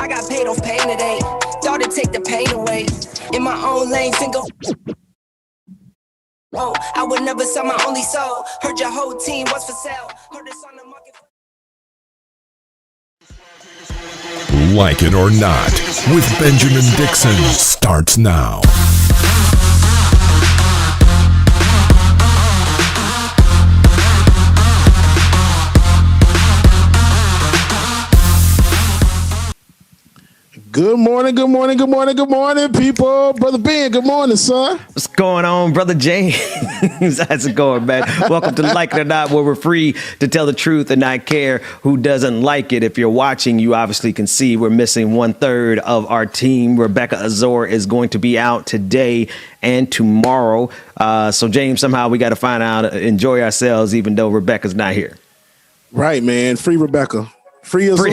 I got paid off pain today. Thought it'd take the pain away. In my own lane, single. Oh, I would never sell my only soul. Heard your whole team was for sale. Heard this on the market. Like It or Not with Benjamin Dixon starts now. Good morning, people. Brother Ben, good morning, son. What's going on, Brother James? How's it going, man? Welcome to Like It or Not, where we're free to tell the truth and not care who doesn't like it. If you're watching, you obviously can see we're missing 1/3 of our team. Rebecca Azor is going to be out today and tomorrow. So, James, somehow we got to find out, enjoy ourselves, even though Rebecca's not here. Right, man. Free Rebecca. Free Azor.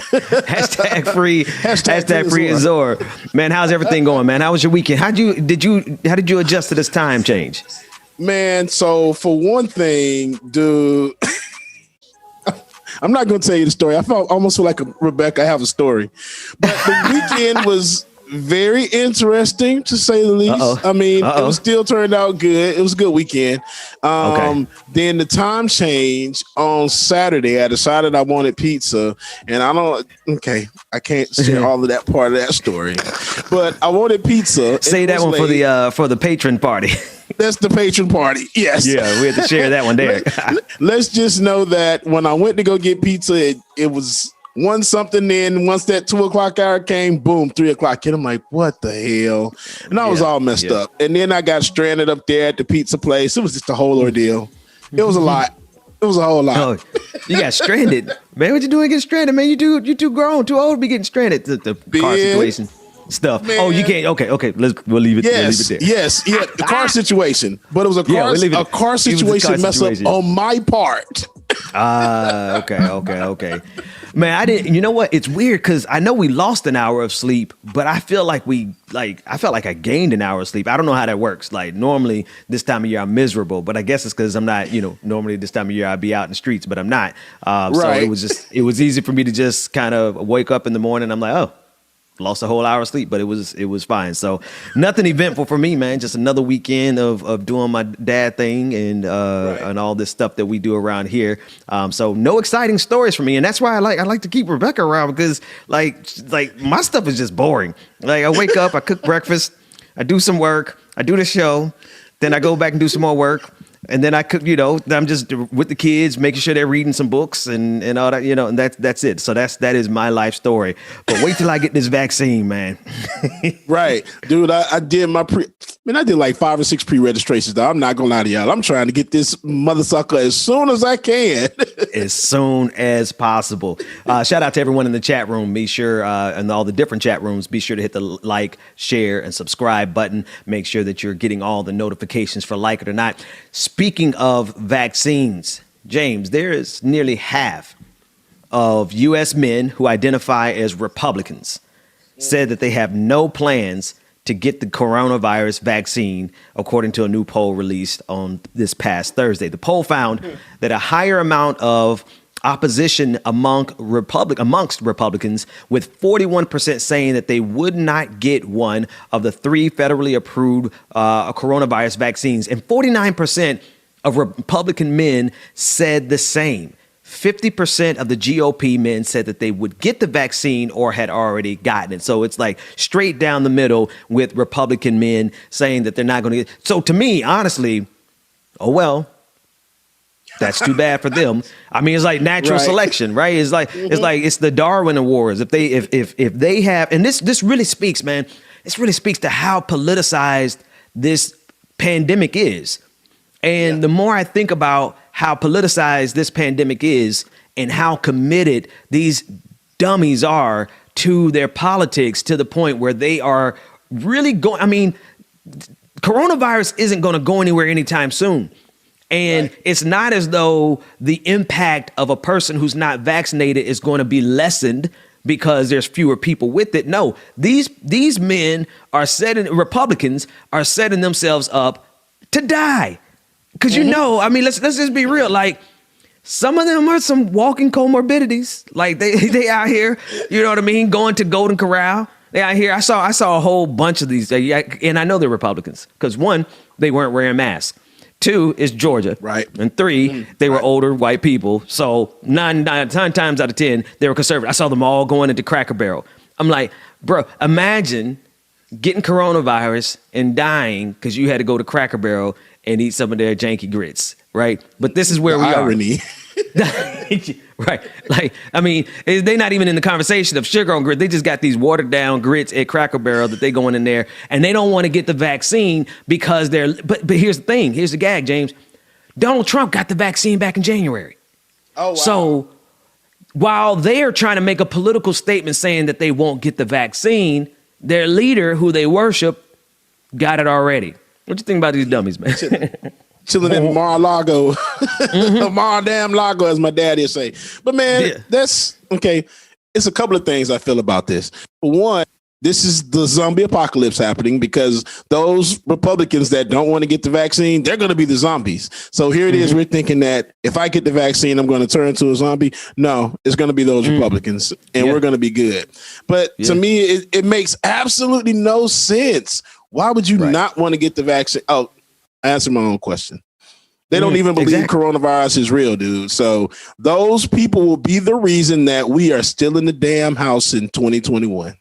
Hashtag free. Hashtag free Azor. Man, how's everything going, man? How was your weekend? How did you adjust to this time change? Man, so for one thing, dude, I'm not going to tell you the story. I almost feel like Rebecca. I have a story, but the weekend was very interesting, to say the least. I mean, it was still turned out good. It was a good weekend. Then the time change on Saturday, I decided I wanted pizza, and I can't share all of that part of that story, but I wanted pizza. Say that one for the patron party. That's the patron party. Yes. Yeah, we had to share that one there. Let's just know that when I went to go get pizza, it was one something. Then once that 2:00 hour came, boom, 3:00 hit. I'm like, what the hell? And I was all messed up. And then I got stranded up there at the pizza place. It was just a whole ordeal. It was a lot. It was a whole lot. Oh, you got stranded, man. What you doing getting stranded, man? You too grown, too old to be getting stranded. The car situation stuff. Man. Oh, you can't. Okay. We'll leave it. Yes, we'll leave it there. Yes. Yeah. The car situation, but it was a car situation mess up on my part. Okay. Man, I didn't. You know what? It's weird because I know we lost an hour of sleep, but I feel like I felt like I gained an hour of sleep. I don't know how that works. Like normally this time of year I'm miserable, but I guess it's because I'm not. Normally this time of year I'd be out in the streets, but I'm not. Right. So it was easy for me to just kind of wake up in the morning. I'm like, oh. Lost a whole hour of sleep, but it was fine. So nothing eventful for me, man. Just another weekend of doing my dad thing and all this stuff that we do around here. So no exciting stories for me, and that's why I like to keep Rebecca around because like my stuff is just boring. Like I wake up, I cook breakfast, I do some work, I do the show, then I go back and do some more work. And then I could, I'm just with the kids, making sure they're reading some books and all that, and that's it. So that is my life story. But wait till I get this vaccine, man. Right. Dude, I did I did like 5 or 6 pre-registrations. Though. I'm not going to lie to y'all. I'm trying to get this mother sucker as soon as I can. As soon as possible. Shout out to everyone in the chat room. Be sure, and all the different chat rooms, be sure to hit the like, share, and subscribe button. Make sure that you're getting all the notifications for Like It or Not. Speaking of vaccines, James, there is nearly half of U.S. men who identify as Republicans said that they have no plans to get the coronavirus vaccine, according to a new poll released on this past Thursday. The poll found that a higher amount of opposition amongst Republicans, with 41% saying that they would not get one of the 3 federally approved coronavirus vaccines, and 49% of Republican men said the same. 50% of the GOP men said that they would get the vaccine or had already gotten it. So it's like straight down the middle with Republican men saying that they're not going to get. So to me, honestly, oh, well, that's too bad for them. I mean, it's like natural selection, right? It's like it's the Darwin Awards. If they have, and this really speaks, man. This really speaks to how politicized this pandemic is. And the more I think about how politicized this pandemic is and how committed these dummies are to their politics, to the point where they are really going. I mean, coronavirus isn't going to go anywhere anytime soon. And it's not as though the impact of a person who's not vaccinated is going to be lessened because there's fewer people with it. No, these men are Republicans are setting themselves up to die. Because, I mean, let's just be real. Like, some of them are some walking comorbidities. Like they out here, you know what I mean, going to Golden Corral. They out here. I saw a whole bunch of these, and I know they're Republicans because one, they weren't wearing masks. Two, is Georgia. Right. And three, they were older white people. So nine times out of 10, they were conservative. I saw them all going into Cracker Barrel. I'm like, bro, imagine getting coronavirus and dying because you had to go to Cracker Barrel and eat some of their janky grits, right? But this is where we irony. Right. Like, I mean, they're not even in the conversation of sugar on grits. They just got these watered down grits at Cracker Barrel that they going in there, and they don't want to get the vaccine because but here's the thing. Here's the gag, James. Donald Trump got the vaccine back in January. Oh, wow. So while they're trying to make a political statement saying that they won't get the vaccine, their leader, who they worship, got it already. What you think about these dummies, man? Chilling in Mar-a-Lago, Mar-a-damn-Lago, as my daddy would say. But man, that's okay. It's a couple of things I feel about this. For one, this is the zombie apocalypse happening because those Republicans that don't want to get the vaccine, they're going to be the zombies. So here it is. We're thinking that if I get the vaccine, I'm going to turn into a zombie. No, it's going to be those Republicans and we're going to be good. But to me, it makes absolutely no sense. Why would you not want to get the vaccine? Oh, I answered my own question. They don't even believe coronavirus is real, dude. So those people will be the reason that we are still in the damn house in 2021.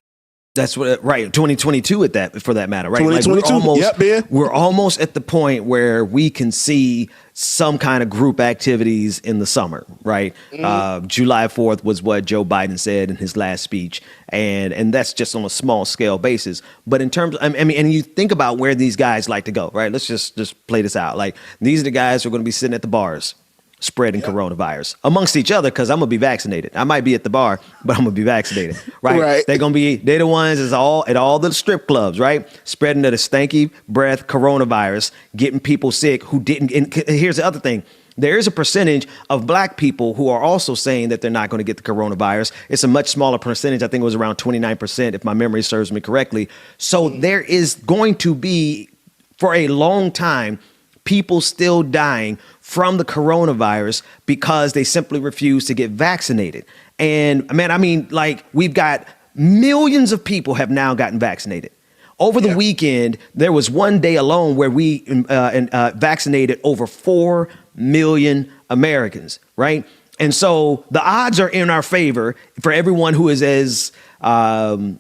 That's what, right? 2022 at that, for that matter, right? 2022. Like we're almost at the point where we can see some kind of group activities in the summer, right? July 4th was what Joe Biden said in his last speech, and that's just on a small scale basis. But in terms, I mean, and you think about where these guys like to go, right? Let's just play this out. Like, these are the guys who are going to be sitting at the bars, spreading coronavirus amongst each other because I'm gonna be vaccinated. I might be at the bar, but I'm gonna be vaccinated, right? They're the ones that's all at all the strip clubs, right? Spreading the stanky breath coronavirus, getting people sick who didn't. And here's the other thing. There is a percentage of black people who are also saying that they're not going to get the coronavirus. It's a much smaller percentage. I think it was around 29%, if my memory serves me correctly. So there is going to be, for a long time, people still dying from the coronavirus because they simply refuse to get vaccinated. And man, I mean, like, we've got millions of people have now gotten vaccinated. Over the weekend, there was one day alone where we vaccinated over 4 million Americans, right? And so the odds are in our favor for everyone who is as, I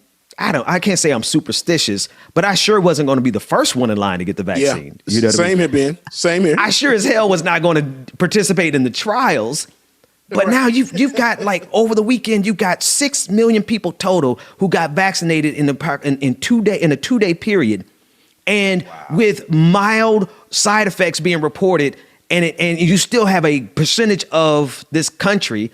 can't say I'm superstitious, but I sure wasn't going to be the first one in line to get the vaccine. Yeah. You know what I mean? Here, Ben. Same here. I sure as hell was not going to participate in the trials. But now you've got, like, over the weekend, you've got 6 million people total who got vaccinated in a 2-day period, and with mild side effects being reported, and you still have a percentage of this country,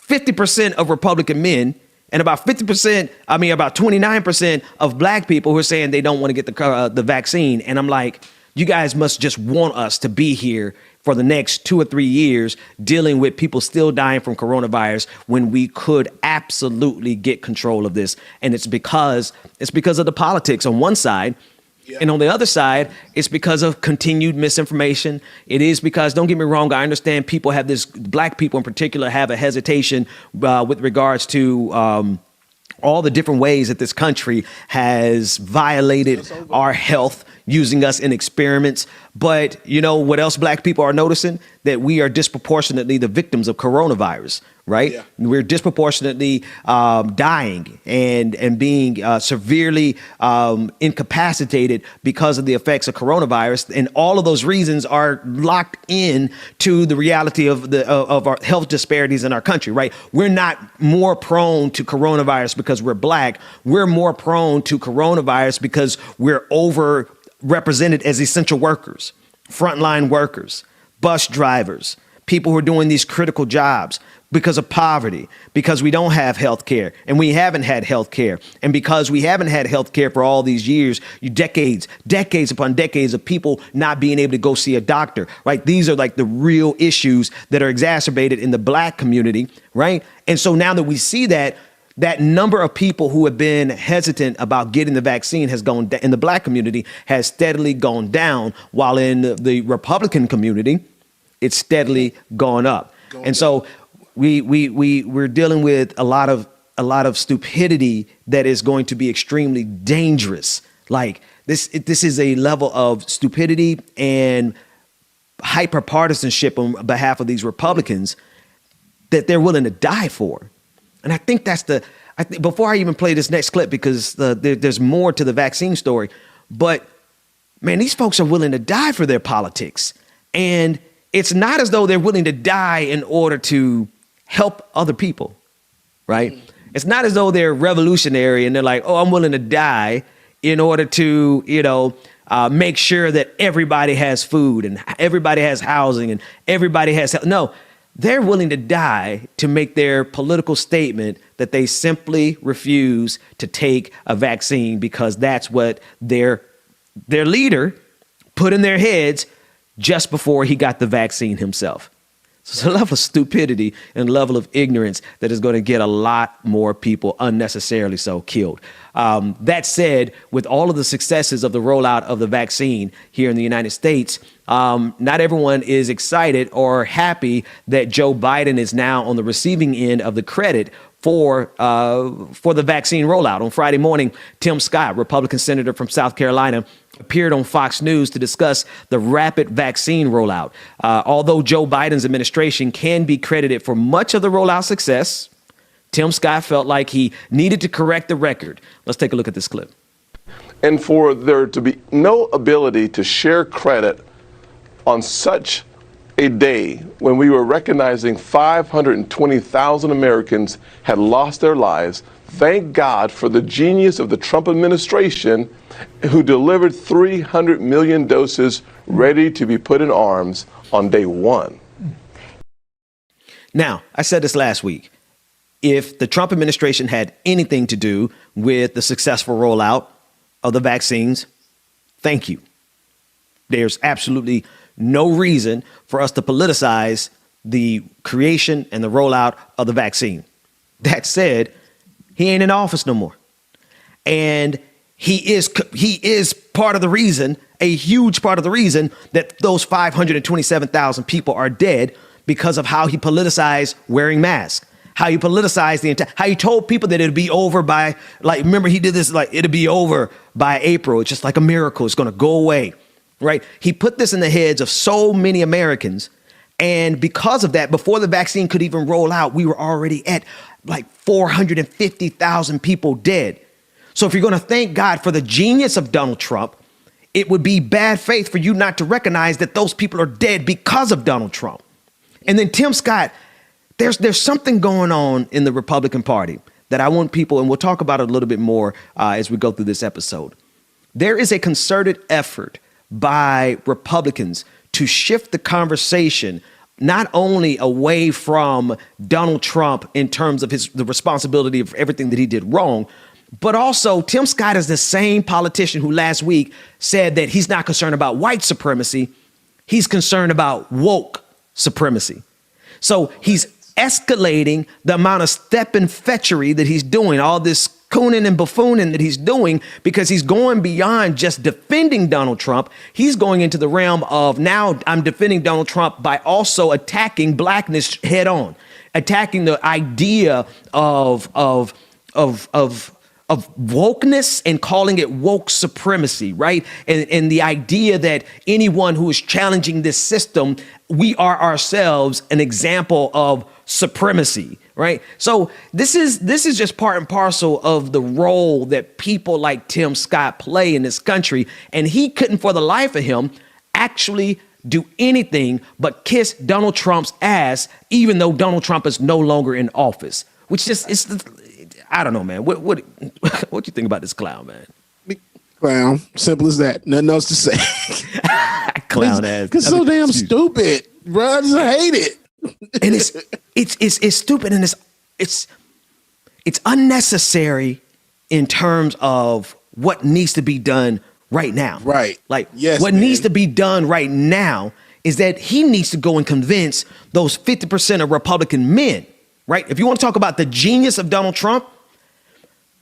50% of Republican men, and about 29% of black people who are saying they don't want to get the vaccine. And I'm like, you guys must just want us to be here for the next 2 or 3 years dealing with people still dying from coronavirus when we could absolutely get control of this. And it's because of the politics on one side. Yeah. And on the other side, it's because of continued misinformation. It is because, don't get me wrong, I understand people have this, black people in particular, have a hesitation with regards to all the different ways that this country has violated our health, using us in experiments. But you know what else black people are noticing? That we are disproportionately the victims of coronavirus, right? Yeah. We're disproportionately dying and being severely incapacitated because of the effects of coronavirus. And all of those reasons are locked in to the reality of our health disparities in our country, right? We're not more prone to coronavirus because we're black. We're more prone to coronavirus because we're overrepresented as essential workers, frontline workers, bus drivers, people who are doing these critical jobs because of poverty, because we don't have health care and we haven't had health care. And because we haven't had health care for all these years, decades upon decades of people not being able to go see a doctor, right? These are like the real issues that are exacerbated in the black community, right? And so now that we see that number of people who have been hesitant about getting the vaccine has gone in the black community has steadily gone down, while in the Republican community, it's steadily gone up. And so we're dealing with a lot of stupidity that is going to be extremely dangerous. Like this is a level of stupidity and hyper partisanship on behalf of these Republicans that they're willing to die for. And I think before I even play this next clip, because there's more to the vaccine story, but man, these folks are willing to die for their politics. And it's not as though they're willing to die in order to help other people, right? It's not as though they're revolutionary and they're like, oh, I'm willing to die in order to, make sure that everybody has food and everybody has housing and everybody has health. No, they're willing to die to make their political statement that they simply refuse to take a vaccine because that's what their leader put in their heads just before he got the vaccine himself. So it's a level of stupidity and level of ignorance that is going to get a lot more people unnecessarily so killed. That said, with all of the successes of the rollout of the vaccine here in the United States, not everyone is excited or happy that Joe Biden is now on the receiving end of the credit for the vaccine rollout. On Friday morning, Tim Scott, Republican senator from South Carolina, appeared on Fox News to discuss the rapid vaccine rollout. Although Joe Biden's administration can be credited for much of the rollout success, Tim Scott felt like he needed to correct the record. Let's take a look at this clip. And for there to be no ability to share credit on such a day when we were recognizing 520,000 Americans had lost their lives, thank God for the genius of the Trump administration who delivered 300 million doses ready to be put in arms on day one. Now, I said this last week. If the Trump administration had anything to do with the successful rollout of the vaccines, thank you. There's absolutely no reason for us to politicize the creation and the rollout of the vaccine. That said, he ain't in office no more. And he is part of the reason, a huge part of the reason that those 527,000 people are dead because of how he politicized wearing masks. How you politicized how you told people that it'd be over by, like, remember he did this, like, it'll be over by April. It's just like a miracle. It's going to go away, right? He put this in the heads of so many Americans. And because of that, before the vaccine could even roll out, we were already at like 450,000 people dead. So if you're going to thank God for the genius of Donald Trump, it would be bad faith for you not to recognize that those people are dead because of Donald Trump. And then Tim Scott, there's something going on in the Republican Party that I want people, and we'll talk about it a little bit more as we go through this episode. There is a concerted effort by Republicans to shift the conversation not only away from Donald Trump in terms of the responsibility of everything that he did wrong, but also Tim Scott is the same politician who last week said that he's not concerned about white supremacy. He's concerned about woke supremacy. So he's escalating the amount of step and fetchery that he's doing, all this cooning and buffooning that he's doing, because he's going beyond just defending Donald Trump. He's going into the realm of, now I'm defending Donald Trump by also attacking blackness head on, attacking the idea of wokeness and calling it woke supremacy, right? And the idea that anyone who is challenging this system, we are ourselves an example of supremacy, right? So this is just part and parcel of the role that people like Tim Scott play in this country. And he couldn't, for the life of him, actually do anything but kiss Donald Trump's ass, even though Donald Trump is no longer in office, which just is, I don't know, man. What do you think about this clown, man? Clown. Simple as that. Nothing else to say. Clown ass. It's so damn stupid, bro. I just hate it. And it's stupid, and it's unnecessary in terms of what needs to be done right now. Right. Like, yes, what man. needs to be done right now is that he needs to go and convince those 50% of Republican men, right? If you want to talk about the genius of Donald Trump,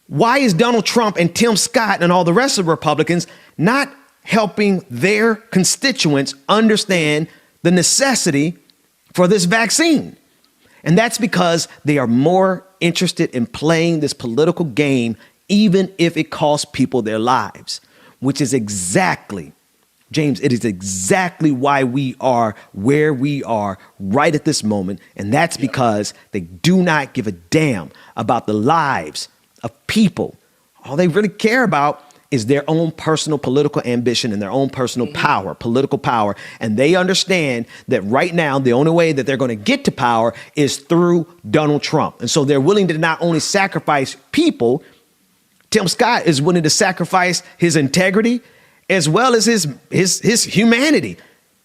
why is Donald Trump and Tim Scott and all the rest of the Republicans not helping their constituents understand the necessity for this vaccine? And that's because they are more interested in playing this political game, even if it costs people their lives, which is exactly, James, it is exactly why we are where we are right at this moment. And that's because they do not give a damn about the lives of people. All they really care about is their own personal political ambition and their own personal power, political power. And they understand that right now, the only way that they're going to get to power is through Donald Trump. And so they're willing to not only sacrifice people, Tim Scott is willing to sacrifice his integrity as well as his humanity.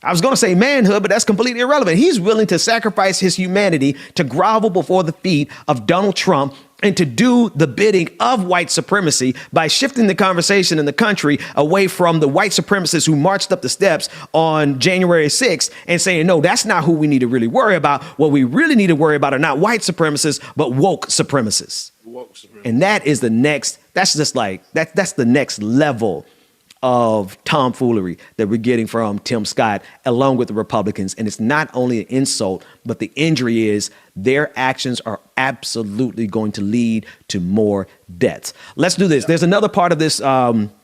I was going to say manhood, but that's completely irrelevant. He's willing to sacrifice his humanity to grovel before the feet of Donald Trump and to do the bidding of white supremacy by shifting the conversation in the country away from the white supremacists who marched up the steps on January 6th and saying, no, that's not who we need to really worry about. What we really need to worry about are not white supremacists, but woke supremacists. And that is the next, that's just like, that's the next level of tomfoolery that we're getting from Tim Scott along with the Republicans. And it's not only an insult, but the injury is their actions are absolutely going to lead to more deaths. Let's do this. There's another part of this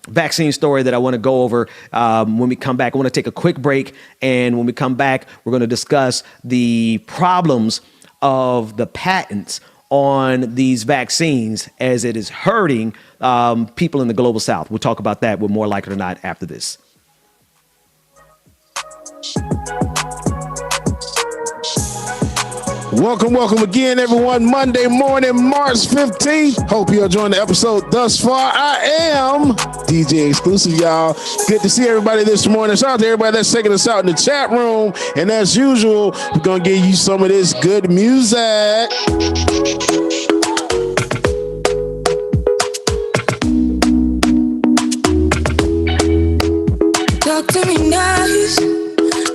vaccine story that I want to go over when we come back. I want to take a quick break. And when we come back, we're going to discuss the problems of the patents on these vaccines as it is hurting people in the global south. We'll talk about that with More Like It or Not after this. Welcome again, everyone. Monday morning, March 15th. Hope you're enjoying the episode thus far. I am DJ Exclusive, y'all. Good to see everybody this morning. Shout out to everybody that's checking us out in the chat room. And as usual, we're going to give you some of this good music. Talk to me nice,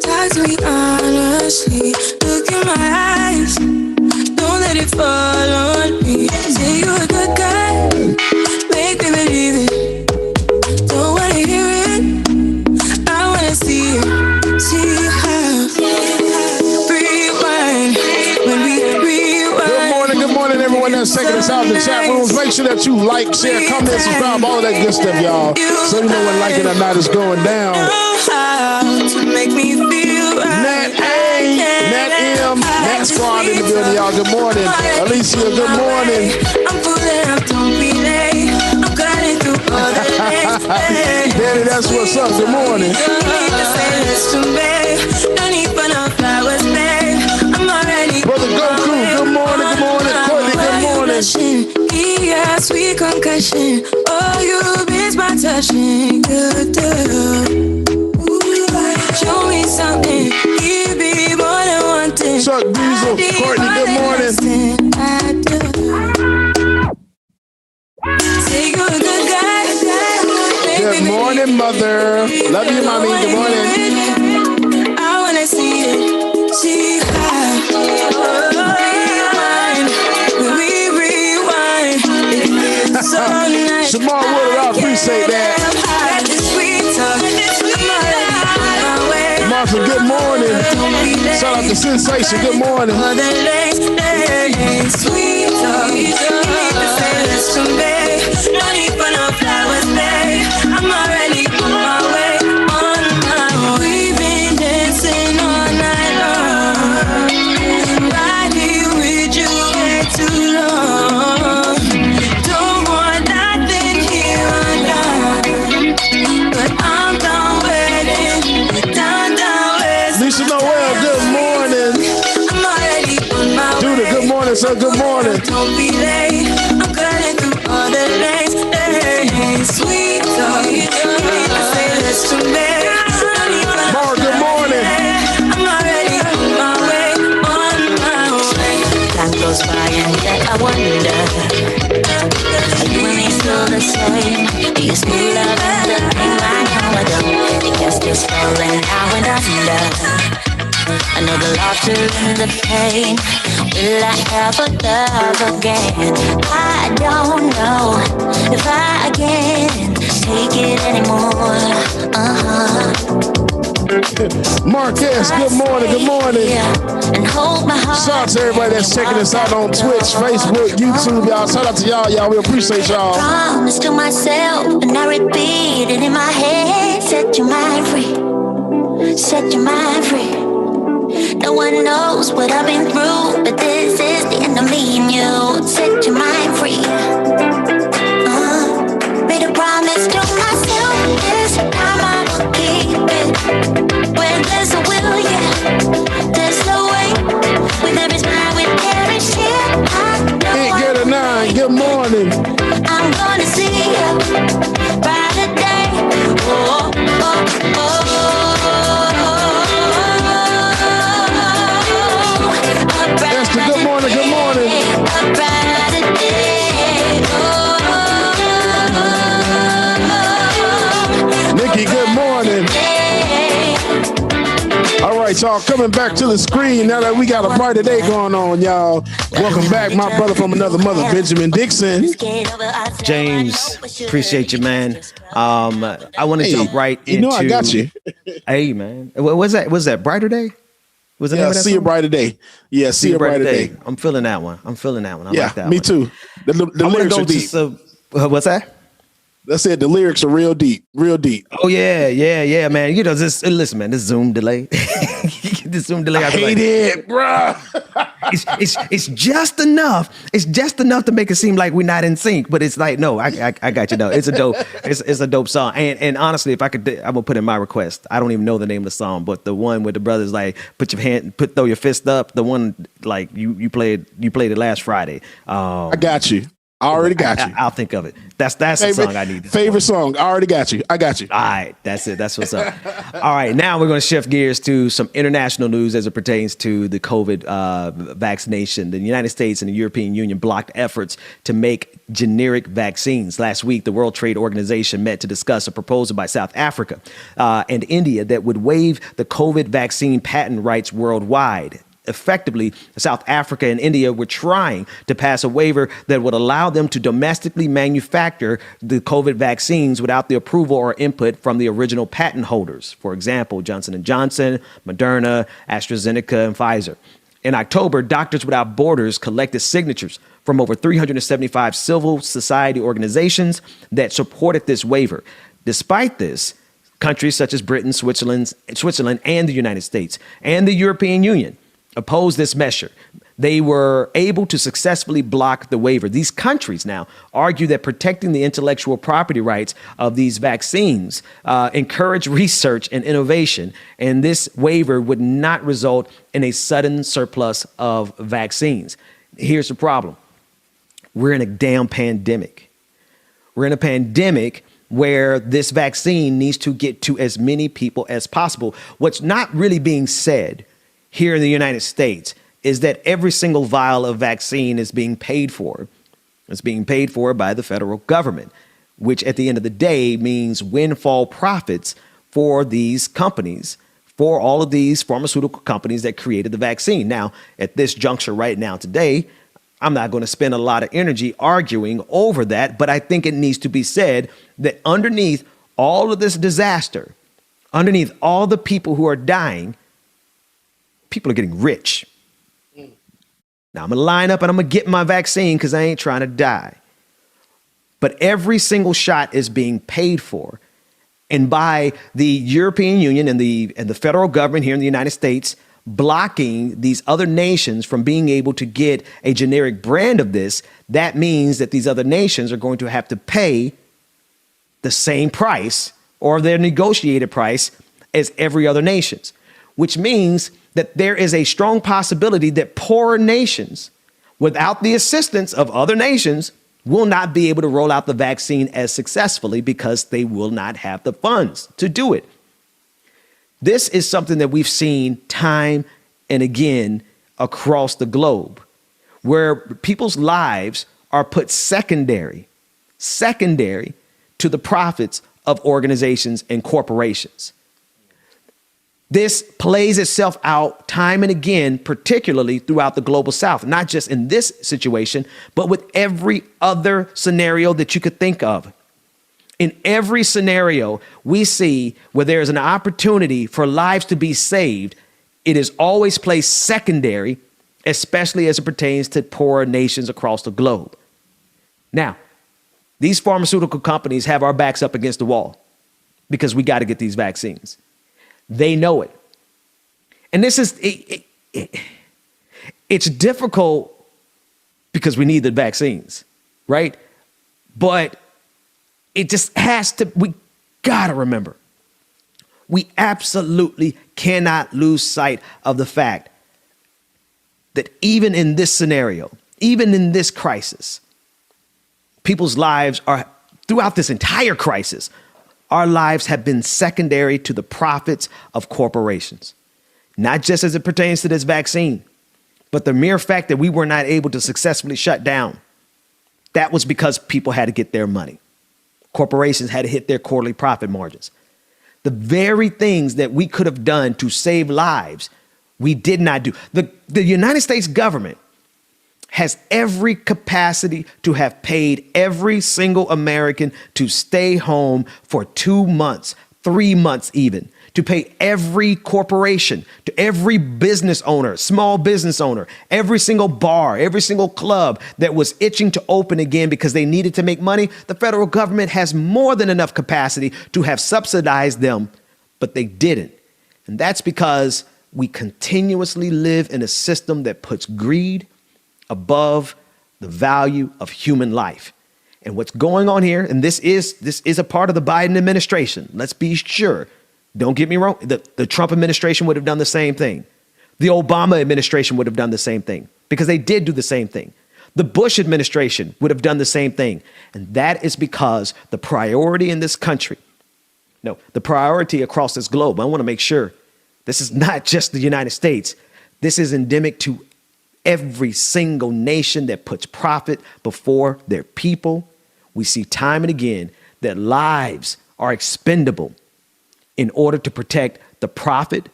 talk to me honestly. Look in my eyes, don't let it fall on me. Say you're a good guy, make me believe it. Don't wanna hear it, I wanna see it. See how, rewind, when we rewind. Good morning, everyone that's checking us out in the chat rooms. Make sure that you like, share, comment, subscribe, all of that good stuff, y'all. So you know when Like It or Not is going down. To make me feel Nat A, Nat M, Nat Squad in the building, y'all. Good morning. Alicia, good morning. I'm pulling up, don't be late. I'm cutting through all the lanes. Daddy, that's what's up. Good morning. Don't need to say this to me. Don't need for no flowers, babe. I'm already Brother Goku, good morning, good morning. Courtney, good morning. Yeah, sweet concussion. Oh, you miss my touching. Good girl. Show me something, give me more than one thing. Chuck Diesel, Courtney, good morning. Say you're a good guy. Good morning, mother. Love you, mommy. Good morning. I wanna see it, see how. Rewind. It's so nice. Shamar Woodard, I appreciate that. Martha, good morning. Shout out to Sensation, good morning. Sweet talk, you need to say this to me. No need for no flowers, babe. I'm already on my way, on my way. We've been dancing all night long. Right here with you way too long. Don't want nothing here or now, but I'm done waiting. Down, Lisa Noel, good morning. I'm already on my way. Dude, good morning, sir. Good morning. Don't be late. I'm cutting through all the lanes. Sweet talk, you need to say this to me. Mar, good morning. I'm already on my way, on my way. Time goes by and yet I wonder, are you and me still the same? Do you still love and the thing I know I don't? It gets this falling now and under. I know the laughter and the pain. Will I ever love again? I don't know if I can take it anymore. Marquez, good morning, good morning. And hold my heart. Shout out to everybody that's checking us out on Twitch, Facebook, YouTube, y'all. Shout out to y'all. We appreciate y'all. Promise to myself, and I repeat it in my head. Set your mind free. Set your mind free. No one knows what I've been through, but this is the end of me and you. Set your mind free. Made a promise to myself, this time I will keep it. Where there's a will, yeah, there's no way. With every smile, with every tear, I know Hey, get a 9, good morning. I'm gonna see you brighter day. Oh, oh, Esther, good morning, good morning. a brighter day. Nikki, good morning. All right, y'all, coming back to the screen now that we got a brighter day going on, y'all. Welcome back, my brother from another mother, Benjamin Dixon. James, appreciate you, man. I want to jump right into. You know I got you. Hey, man. What was that? Was that Brighter Day? Was it? Yeah, see a brighter day. Yeah, see a brighter day. I'm feeling that one. I Yeah, like that me one. too. The I wanna lyrics go are deep. what's that? That's it. The lyrics are real deep, real deep. Oh yeah, man. You know, listen, man. This Zoom delay, this Zoom delay. I hate it, bruh. It's just enough. It's just enough to make it seem like we're not in sync. But it's like, no, I got you. No, it's a dope. It's a dope song. And honestly, if I could, I'm gonna put in my request. I don't even know the name of the song, but the one with the brothers like throw your fist up. The one like you played it last Friday. I got you. I already got you. I'll think of it. That's the song I need. Favorite song. I already got you. I got you. All right, that's it. That's what's up. All right, now we're going to shift gears to some international news as it pertains to the COVID vaccination. The United States and the European Union blocked efforts to make generic vaccines. Last week, the World Trade Organization met to discuss a proposal by South Africa and India that would waive the COVID vaccine patent rights worldwide. Effectively, South Africa and India were trying to pass a waiver that would allow them to domestically manufacture the COVID vaccines without the approval or input from the original patent holders. For example, Johnson & Johnson, Moderna, AstraZeneca, and Pfizer. In October, Doctors Without Borders collected signatures from over 375 civil society organizations that supported this waiver. Despite this, countries such as Britain, Switzerland, and the United States, and the European Union opposed this measure. They were able to successfully block the waiver. These countries now argue that protecting the intellectual property rights of these vaccines encourage research and innovation, and this waiver would not result in a sudden surplus of vaccines. Here's the problem. We're in a damn pandemic. We're in a pandemic where this vaccine needs to get to as many people as possible. What's not really being said here in the United States is that every single vial of vaccine is being paid for. It's being paid for by the federal government, which at the end of the day means windfall profits for these companies, for all of these pharmaceutical companies that created the vaccine. Now, at this juncture right now today, I'm not going to spend a lot of energy arguing over that, but I think it needs to be said that underneath all of this disaster, underneath all the people who are dying, people are getting rich. Now, I'm going to line up and I'm going to get my vaccine because I ain't trying to die. But every single shot is being paid for. And by the European Union and the federal government here in the United States blocking these other nations from being able to get a generic brand of this, that means that these other nations are going to have to pay the same price or their negotiated price as every other nation's, which means that there is a strong possibility that poorer nations, without the assistance of other nations, will not be able to roll out the vaccine as successfully because they will not have the funds to do it. This is something that we've seen time and again across the globe, where people's lives are put secondary to the profits of organizations and corporations. This plays itself out time and again, particularly throughout the global South, not just in this situation, but with every other scenario that you could think of. In every scenario we see where there is an opportunity for lives to be saved, it is always placed secondary, especially as it pertains to poorer nations across the globe. Now, these pharmaceutical companies have our backs up against the wall because we got to get these vaccines. They know it. And this is, it's difficult because we need the vaccines, right? But it just has to, we got to remember, we absolutely cannot lose sight of the fact that even in this scenario, even in this crisis, people's lives are, throughout this entire crisis, our lives have been secondary to the profits of corporations. Not just as it pertains to this vaccine, but the mere fact that we were not able to successfully shut down, that was because people had to get their money. Corporations had to hit their quarterly profit margins. The very things that we could have done to save lives, we did not do. The United States government has every capacity to have paid every single American to stay home for 2 months, 3 months even, to pay every corporation, to every business owner, small business owner, every single bar, every single club that was itching to open again because they needed to make money. The federal government has more than enough capacity to have subsidized them, but they didn't. And that's because we continuously live in a system that puts greed above the value of human life. And what's going on here, and this is a part of the Biden administration, let's be sure. Don't get me wrong. The Trump administration would have done the same thing. The Obama administration would have done the same thing because they did do the same thing. The Bush administration would have done the same thing. And that is because the priority in this country, no, the priority across this globe, I want to make sure this is not just the United States. This is endemic to every single nation that puts profit before their people. We see time and again that lives are expendable in order to protect the profit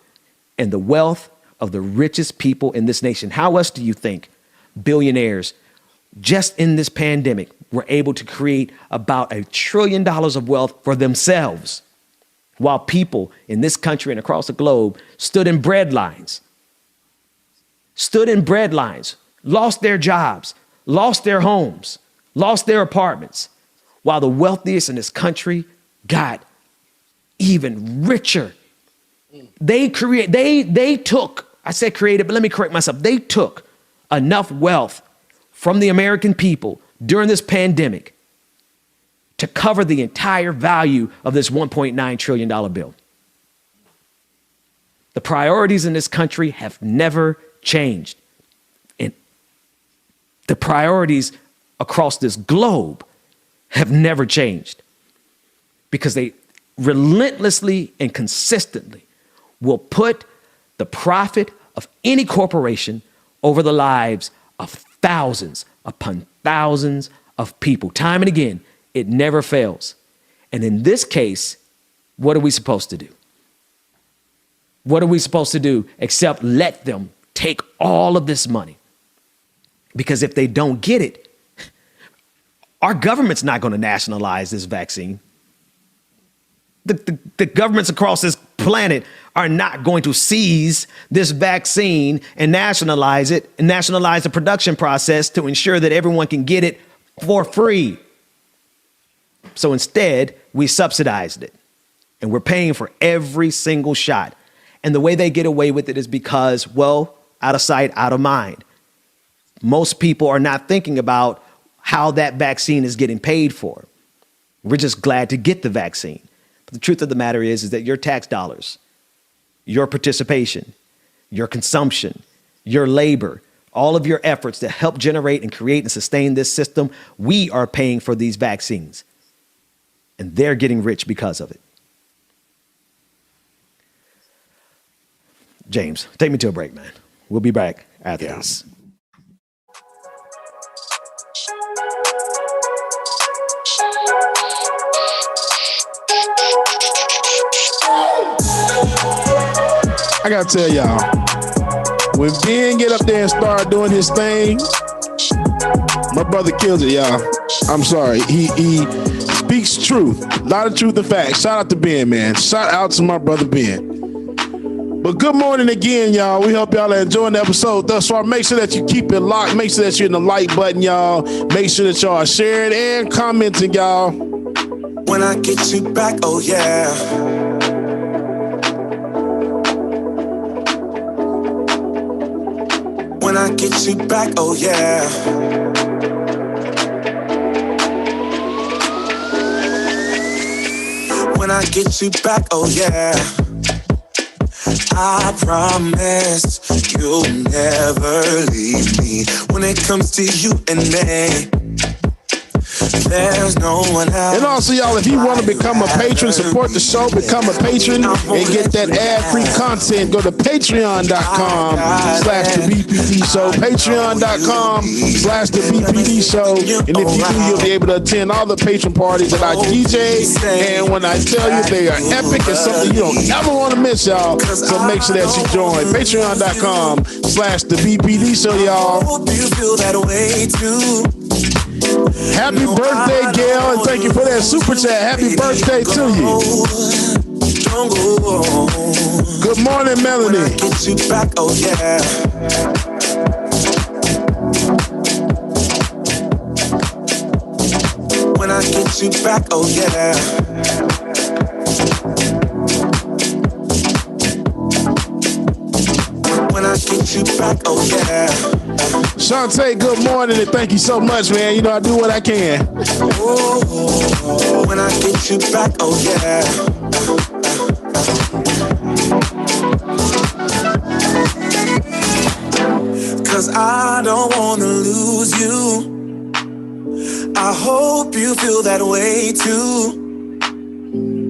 and the wealth of the richest people in this nation. How else do you think billionaires just in this pandemic were able to create about $1 trillion of wealth for themselves while people in this country and across the globe stood in bread lines, lost their jobs, lost their homes, lost their apartments, while the wealthiest in this country got even richer. They took, I said created, but let me correct myself. They took enough wealth from the American people during this pandemic to cover the entire value of this $1.9 trillion bill. The priorities in this country have never changed. And the priorities across this globe have never changed because they relentlessly and consistently will put the profit of any corporation over the lives of thousands upon thousands of people. Time and again, it never fails. And in this case, what are we supposed to do? What are we supposed to do except let them take all of this money? Because if they don't get it, our government's not going to nationalize this vaccine. The governments across this planet are not going to seize this vaccine and nationalize it and nationalize the production process to ensure that everyone can get it for free. So instead, we subsidized it and we're paying for every single shot. And the way they get away with it is because, well, out of sight, out of mind. Most people are not thinking about how that vaccine is getting paid for. We're just glad to get the vaccine. But the truth of the matter is that your tax dollars, your participation, your consumption, your labor, all of your efforts to help generate and create and sustain this system, we are paying for these vaccines. And they're getting rich because of it. James, take me to a break, man. We'll be back after this. I gotta tell y'all, when Ben get up there and start doing his thing, my brother kills it, y'all. I'm sorry. He speaks truth. A lot of truth and facts. Shout out to Ben, man. Shout out to my brother Ben. But good morning again, y'all. We hope y'all are enjoying the episode thus far. Make sure that you keep it locked. Make sure that you're in the like button, y'all. Make sure that y'all are sharing and commenting, y'all. When I get you back, oh yeah. When I get you back, oh yeah. When I get you back, oh yeah. I promise you'll never leave me. When it comes to you and me, there's no one else. And also, y'all, if you want to become a patron, support the show, become a patron, and get that ad-free content, go to patreon.com/the BPD show. Patreon.com/the BPD show. And if you do, you'll be able to attend all the patron parties that I DJ. And when I tell you they are epic, it's something you don't ever want to miss, y'all. So make sure that you join. Patreon.com/the BPD show, y'all. Hope you feel that way too. Happy birthday, Gail, and thank you for that super chat. Happy birthday to you. Don't go. Good morning, Melanie. When I get you back, oh yeah. When I get you back, oh yeah. When I get you back, oh yeah. Shantae, good morning, and thank you so much, man. You know I do what I can. Oh, when I get you back, oh yeah. Cause I don't wanna lose you. I hope you feel that way too.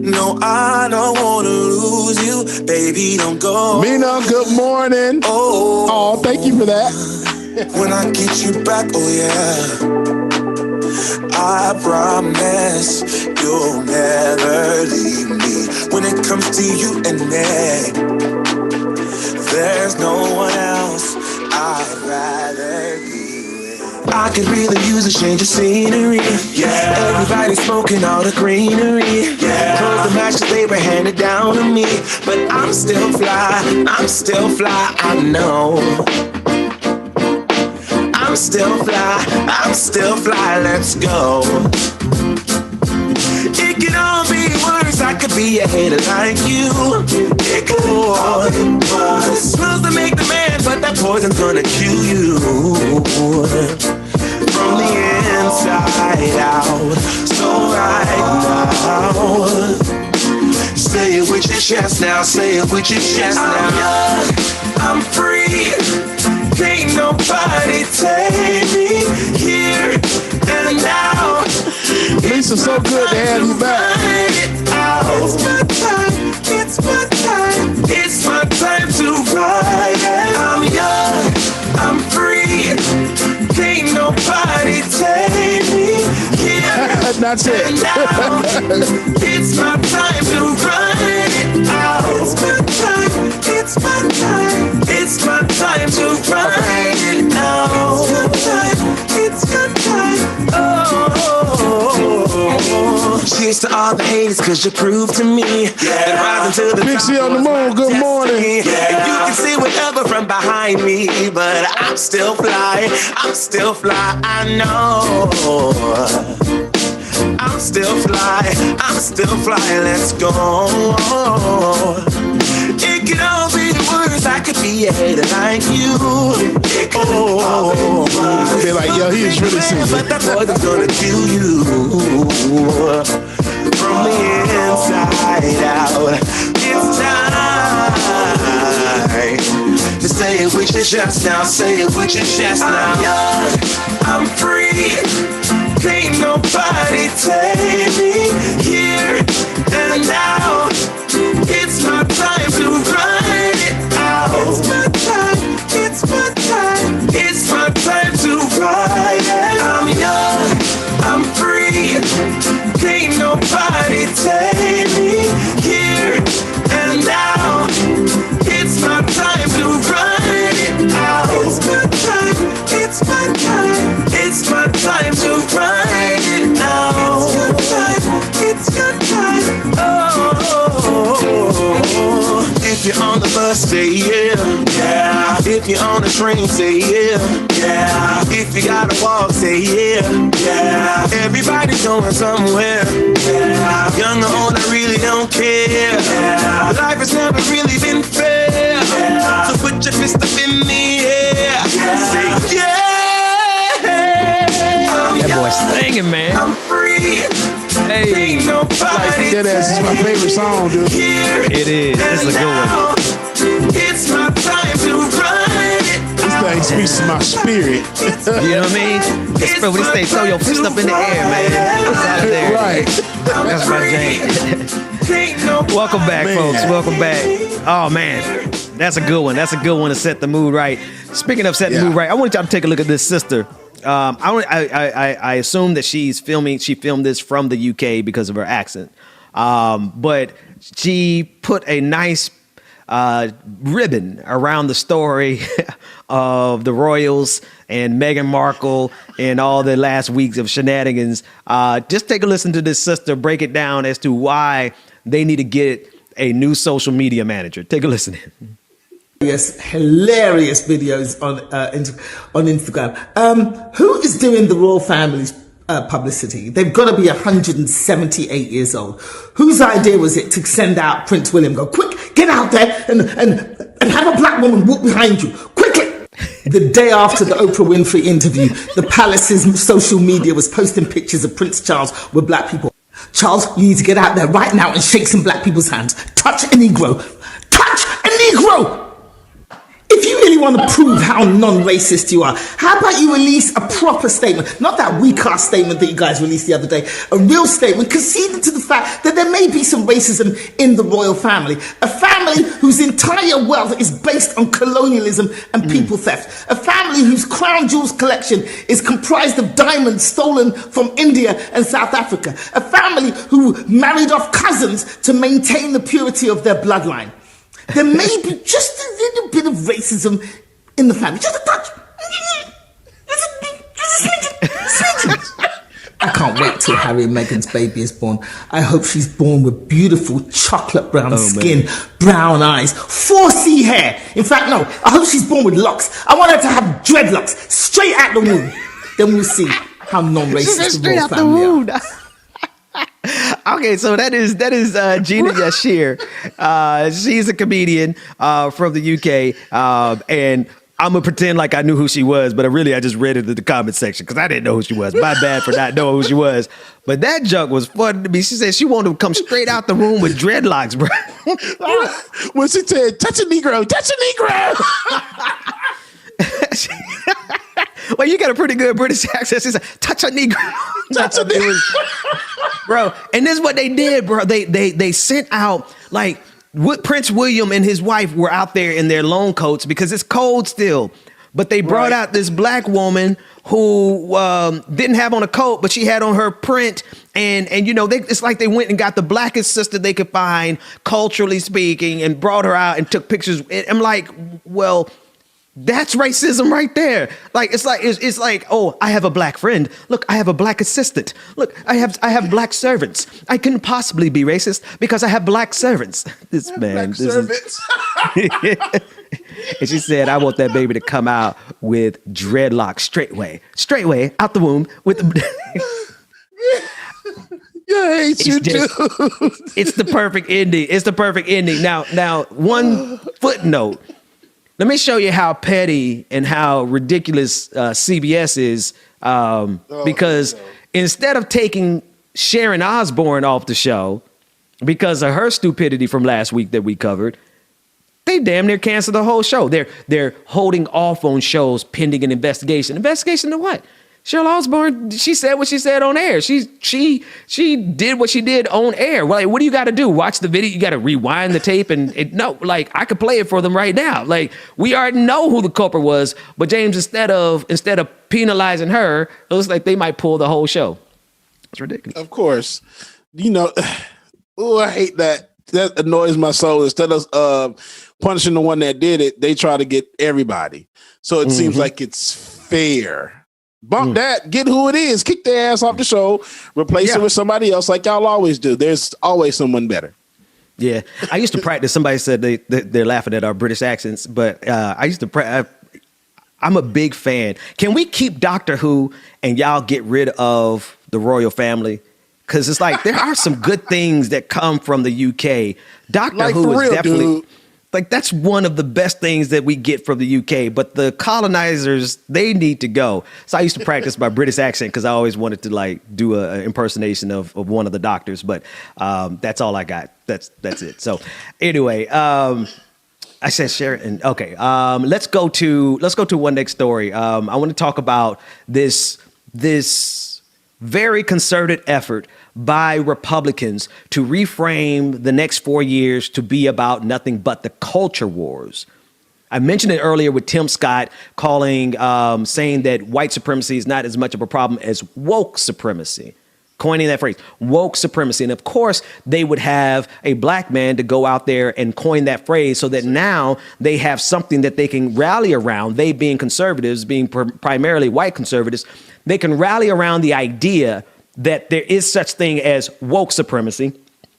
No, I don't wanna lose you. Baby, don't go. Mina, good morning. Oh, thank you for that. When I get you back, oh yeah, I promise you'll never leave me. When it comes to you and me, there's no one else I'd rather be with. I could really use a change of scenery. Yeah, everybody's smoking all the greenery. Yeah, clothes and matches they were handed down to me, but I'm still fly. I'm still fly. I know. I'm still fly, let's go. It can all be worse, I could be a hater like you. It could all be worse. Smells to make the man, but that poison's gonna kill you. From the inside out, so right now. Say it with your chest now, say it with your chest now. I'm young, I'm free. Can't nobody take me here and now. Lisa, so good to have you back. It's my time, it's my time, it's my time to ride it. I'm young, I'm free. Can't nobody take me here That's it. and now. It's my time to ride it out. It's my time, it's my time, it's my time to ride it now. It's my time, oh. Cheers to all the haters, cause you proved to me that rising to the Pixie top on the was moon, my good morning. destiny. And you can see whatever from behind me, but I'm still fly, I'm still fly, I know. I'm still fly, let's go. It could all be worse, I could be a hater like you. It could all be like, yo, he is really serious. But that poison's gonna kill you. From the inside out, it's time to say it with your chest now, say it with your chest now. I'm young, I'm free. Can't nobody take me here and now. It's my time to ride it out. It's my time, it's my time, it's my time to ride it. I'm young, I'm free. Can't nobody take me here and now. It's my time to ride it out. It's my time, it's my time, it's my time to ride it now. It's my time, say yeah. Yeah. If you're on the train, say yeah. Yeah. If you gotta walk, say yeah. Yeah. Everybody's going somewhere. Yeah. Young or old, I really don't care. Yeah. Life has never really been fair. Yeah. So put your fist up in the air. Yeah. Say yeah. That boy's singing, man. I'm free. Hey, Ain't nobody That ass is my favorite song, dude. here. it is. It's a good one. It's my time to run it. This thing speaks to my spirit. You know what I mean? It's when he say, throw your fist up in the air, man. It's out of there. Right. That's my jam. Welcome back, Man. folks. Welcome back. Oh man, that's a good one. That's a good one to set the mood right. Speaking of setting the mood right, I want y'all to take a look at this sister. I assume that she's filming. She filmed this from the UK because of her accent, but she put a nice ribbon around the story of the royals and Meghan Markle and all the last weeks of shenanigans. Just take a listen to this sister break it down as to why they need to get a new social media manager. Take a listen. Hilarious videos on Instagram. Who is doing the royal family's publicity? They've got to be 178 years old. Whose idea was it to send out Prince William? Go quick, get out there and have a black woman walk behind you quickly. The day after the Oprah Winfrey interview, the palace's social media was posting pictures of Prince Charles with black people. Charles, you need to get out there right now and shake some black people's hands. Touch a Negro. Touch a Negro! If you really want to prove how non-racist you are, how about you release a proper statement? Not that weak-ass statement that you guys released the other day. A real statement conceding to the fact that there may be some racism in the royal family. A family whose entire wealth is based on colonialism and people theft. A family whose crown jewels collection is comprised of diamonds stolen from India and South Africa. A family who married off cousins to maintain the purity of their bloodline. There may be just a little bit of racism in the family. Just a touch. I can't wait till Harry and Meghan's baby is born. I hope she's born with beautiful chocolate brown skin, brown eyes, 4C hair. In fact, no, I hope she's born with locks. I want her to have dreadlocks straight out the womb. Then we'll see how non-racist the royal family are. Okay, so that is Gina Yashir. She's a comedian from the UK, and I'm gonna pretend like I knew who she was, but I just read it in the comment section because I didn't know who she was. My bad for not knowing who she was. But that joke was funny to me. She said she wanted to come straight out the room with dreadlocks, bro. When she said, "Touch a Negro, touch a Negro." Well, you got a pretty good British accent. She said, "Touch a Negro." Touch a Negro. Bro, and this is what they did, bro. They sent out, like, Prince William and his wife were out there in their long coats because it's cold still. But they brought out this black woman who didn't have on a coat, but she had on her print. And you know, it's like they went and got the blackest sister they could find, culturally speaking, and brought her out and took pictures. I'm like, well, that's racism right there. Like it's like, oh, I have a black friend. Look, I have a black assistant. Look, I have black servants. I couldn't possibly be racist because I have black servants. This man, Servants. And she said, I want that baby to come out with dreadlocks straightway out the womb with the. Yeah, I hate you too. It's the perfect ending. It's the perfect ending. Now, one footnote. Let me show you how petty and how ridiculous CBS is, because instead of taking Sharon Osbourne off the show because of her stupidity from last week that we covered, they damn near canceled the whole show. They're holding off on shows pending an investigation. Investigation to what? Cheryl Osbourne, she said what she said on air. She did what she did on air. Well, like, what do you got to do? Watch the video? You got to rewind the tape no, like I could play it for them right now. Like we already know who the culprit was, but James, instead of penalizing her, it looks like they might pull the whole show. It's ridiculous. Of course, you know. Oh, I hate that. That annoys my soul. Instead of punishing the one that did it, they try to get everybody. So it seems like it's fair. Bump that, get who it is, kick their ass off the show, replace it with somebody else like y'all always do. There's always someone better. Yeah, I used to practice. Somebody said they're laughing at our British accents, but I used to practice. I'm a big fan. Can we keep Doctor Who and y'all get rid of the royal family? Because it's like there are some good things that come from the UK. Doctor Who is definitely dude. like that's one of the best things that we get from the UK. But the colonizers, they need to go. So I used to practice my British accent because I always wanted to like do an impersonation of one of the doctors. But that's all I got. That's it. So anyway. I said Sheraton. Okay, let's go to one next story. I want to talk about this very concerted effort by Republicans to reframe the next 4 years to be about nothing but the culture wars. I mentioned it earlier with Tim Scott saying that white supremacy is not as much of a problem as woke supremacy. Coining that phrase, woke supremacy. And of course, they would have a black man to go out there and coin that phrase so that now they have something that they can rally around. They being conservatives, being primarily white conservatives, they can rally around the idea that there is such thing as woke supremacy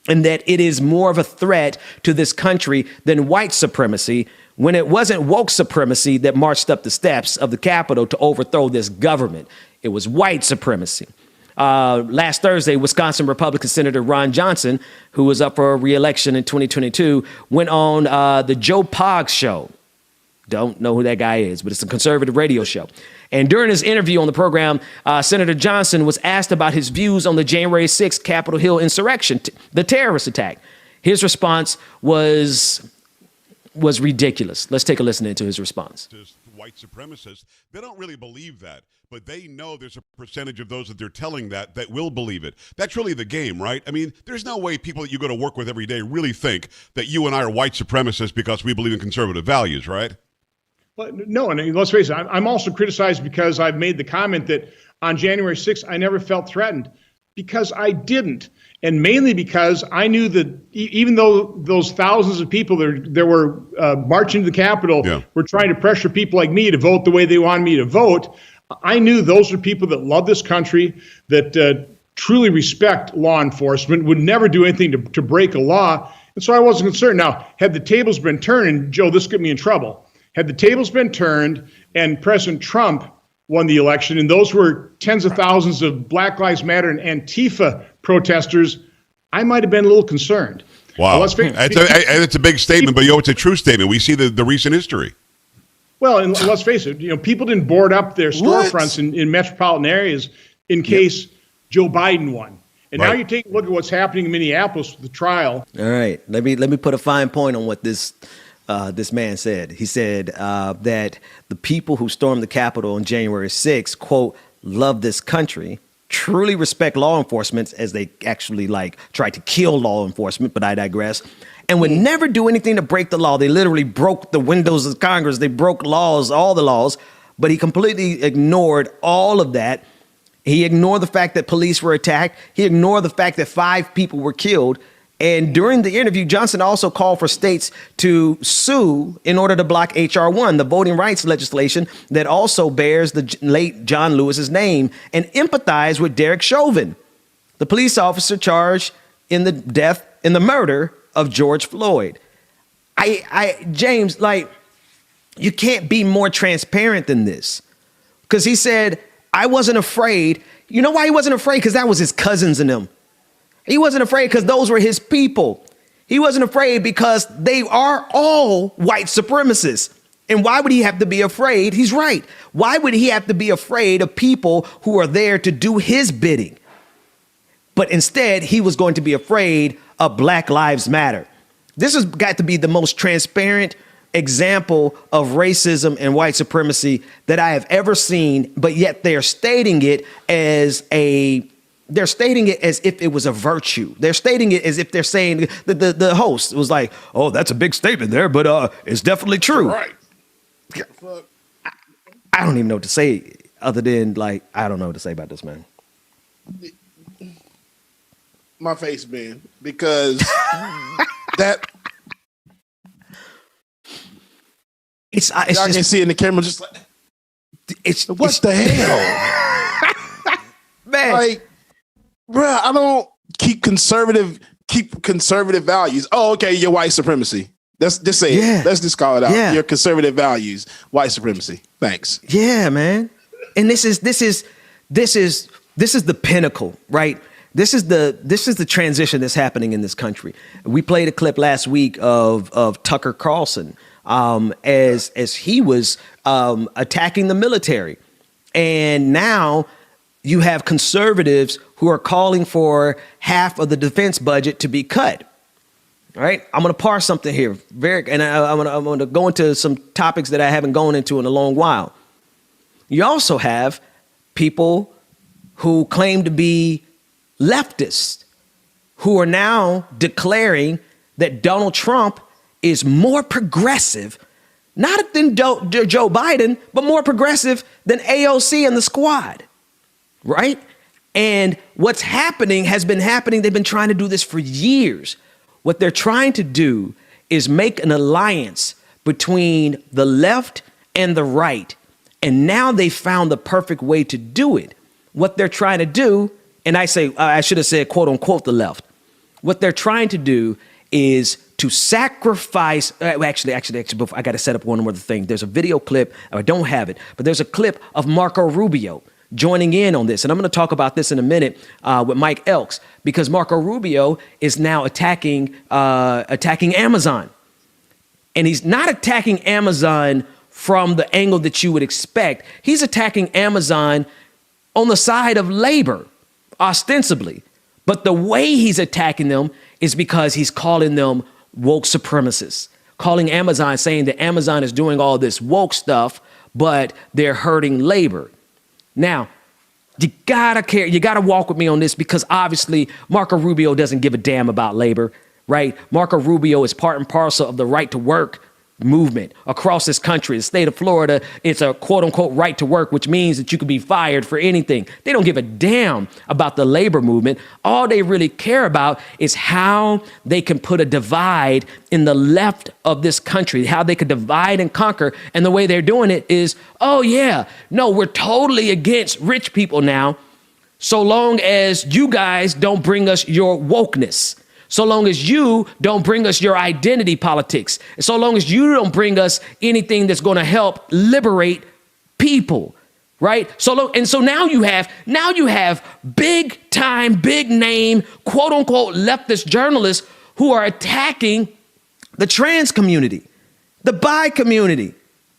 and that it is more of a threat to this country than white supremacy, when it wasn't woke supremacy that marched up the steps of the Capitol to overthrow this government. It was white supremacy. Last Thursday, Wisconsin Republican Senator Ron Johnson, who was up for re-election in 2022, went on the Joe Pog show. Don't know who that guy is, but it's a conservative radio show. And during his interview on the program, Senator Johnson was asked about his views on the January 6th Capitol Hill insurrection, the terrorist attack. His response was ridiculous. Let's take a listen into his response. White supremacists, they don't really believe that, but they know there's a percentage of those that they're telling that will believe it. That's really the game, right? I mean, there's no way people that you go to work with every day really think that you and I are white supremacists because we believe in conservative values, right? Well, no, and let's face it, I'm also criticized because I've made the comment that on January 6th, I never felt threatened, because I didn't. And mainly because I knew that even though those thousands of people that were marching to the Capitol were trying to pressure people like me to vote the way they wanted me to vote, I knew those are people that love this country, that truly respect law enforcement, would never do anything to break a law. And so I wasn't concerned. Now, had the tables been turned, and Joe, this got me in trouble. Had the tables been turned and President Trump won the election, and those were tens of thousands of Black Lives Matter and Antifa protesters, I might have been a little concerned. Wow. It's a big statement, but it's a true statement. We see the recent history. Well, and let's face it, people didn't board up their storefronts in metropolitan areas in case Joe Biden won. And now you take a look at what's happening in Minneapolis with the trial. All right, let me put a fine point on what this man said. He said that the people who stormed the Capitol on January 6th, quote, love this country, truly respect law enforcement, as they actually tried to kill law enforcement, but I digress, and would never do anything to break the law. They literally broke the windows of Congress. They broke laws, all the laws, but he completely ignored all of that. He ignored the fact that police were attacked. He ignored the fact that 5 people were killed. And during the interview, Johnson also called for states to sue in order to block H.R. 1, the voting rights legislation that also bears the late John Lewis's name, and empathize with Derek Chauvin, the police officer charged in the murder of George Floyd. James, you can't be more transparent than this. Because he said, I wasn't afraid. You know why he wasn't afraid? Because that was his cousins and them. He wasn't afraid because those were his people. He wasn't afraid because they are all white supremacists. And why would he have to be afraid? He's right. Why would he have to be afraid of people who are there to do his bidding? But instead, he was going to be afraid of Black Lives Matter. This has got to be the most transparent example of racism and white supremacy that I have ever seen. But yet they're stating it as if it was a virtue. They're stating it as if they're saying the host was like, oh, that's a big statement there, but it's definitely true. Right. I don't even know what to say other than I don't know what to say about this, man. My face, man, because that it's y'all can see in the camera just like what the hell, man. Bruh, I don't keep conservative keep conservative values. Oh, okay, your white supremacy. Let's just say it. Let's just call it out. Yeah. Your conservative values, white supremacy. Thanks. Yeah, man. And this is the pinnacle, right? This is the transition that's happening in this country. We played a clip last week of Tucker Carlson as he was attacking the military, and now you have conservatives who are calling for half of the defense budget to be cut. All right, I'm going to parse something here, and I'm going to go into some topics that I haven't gone into in a long while. You also have people who claim to be leftists who are now declaring that Donald Trump is more progressive, not than Joe Biden, but more progressive than AOC and the squad, right? And what's happening has been happening. They've been trying to do this for years. What they're trying to do is make an alliance between the left and the right. And now they found the perfect way to do it. What they're trying to do, and I should have said, quote unquote, the left. What they're trying to do is to sacrifice. Actually, I got to set up one more thing. There's a video clip. I don't have it, but there's a clip of Marco Rubio joining in on this. And I'm going to talk about this in a minute with Mike Elks, because Marco Rubio is now attacking Amazon. And he's not attacking Amazon from the angle that you would expect. He's attacking Amazon on the side of labor, ostensibly. But the way he's attacking them is because he's calling them woke supremacists, calling Amazon, saying that Amazon is doing all this woke stuff, but they're hurting labor. Now, you gotta care. You gotta walk with me on this, because obviously Marco Rubio doesn't give a damn about labor, right? Marco Rubio is part and parcel of the right to work movement across this country. The state of Florida, it's a quote unquote right to work, which means that you could be fired for anything. They don't give a damn about the labor movement. All they really care about is how they can put a divide in the left of this country, how they could divide and conquer. And the way they're doing it is, oh yeah, no, we're totally against rich people now, so long as you guys don't bring us your wokeness. So long as you don't bring us your identity politics, so long as you don't bring us anything that's going to help liberate people, right? So now you have big time, big name, quote unquote leftist journalists who are attacking the trans community, the bi community,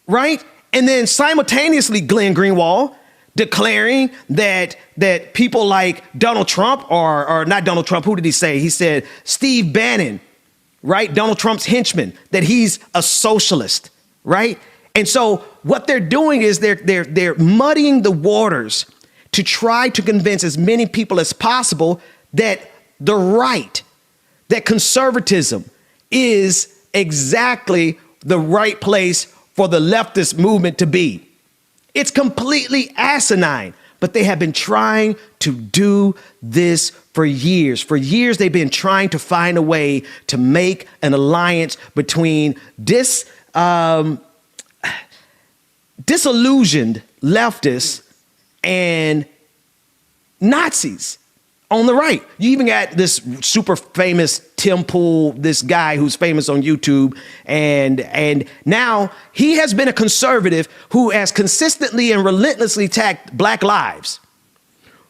right? And then simultaneously, Glenn Greenwald declaring that people like Donald Trump, or not Donald Trump, who did he say? He said Steve Bannon, right? Donald Trump's henchman, that he's a socialist, right? And so what they're doing is they're muddying the waters to try to convince as many people as possible that the right, that conservatism is exactly the right place for the leftist movement to be. It's completely asinine, but they have been trying to do this for years. For years, they've been trying to find a way to make an alliance between disillusioned leftists and Nazis on the right. You even got this super famous Tim Pool, this guy who's famous on YouTube. And now he has been a conservative who has consistently and relentlessly attacked Black lives,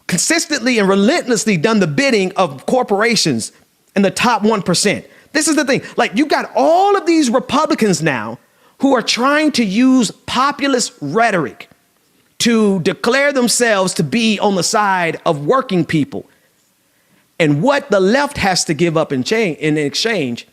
consistently and relentlessly done the bidding of corporations in the top 1%. This is the thing. Like, you got all of these Republicans now who are trying to use populist rhetoric to declare themselves to be on the side of working people. And what the left has to give up in exchange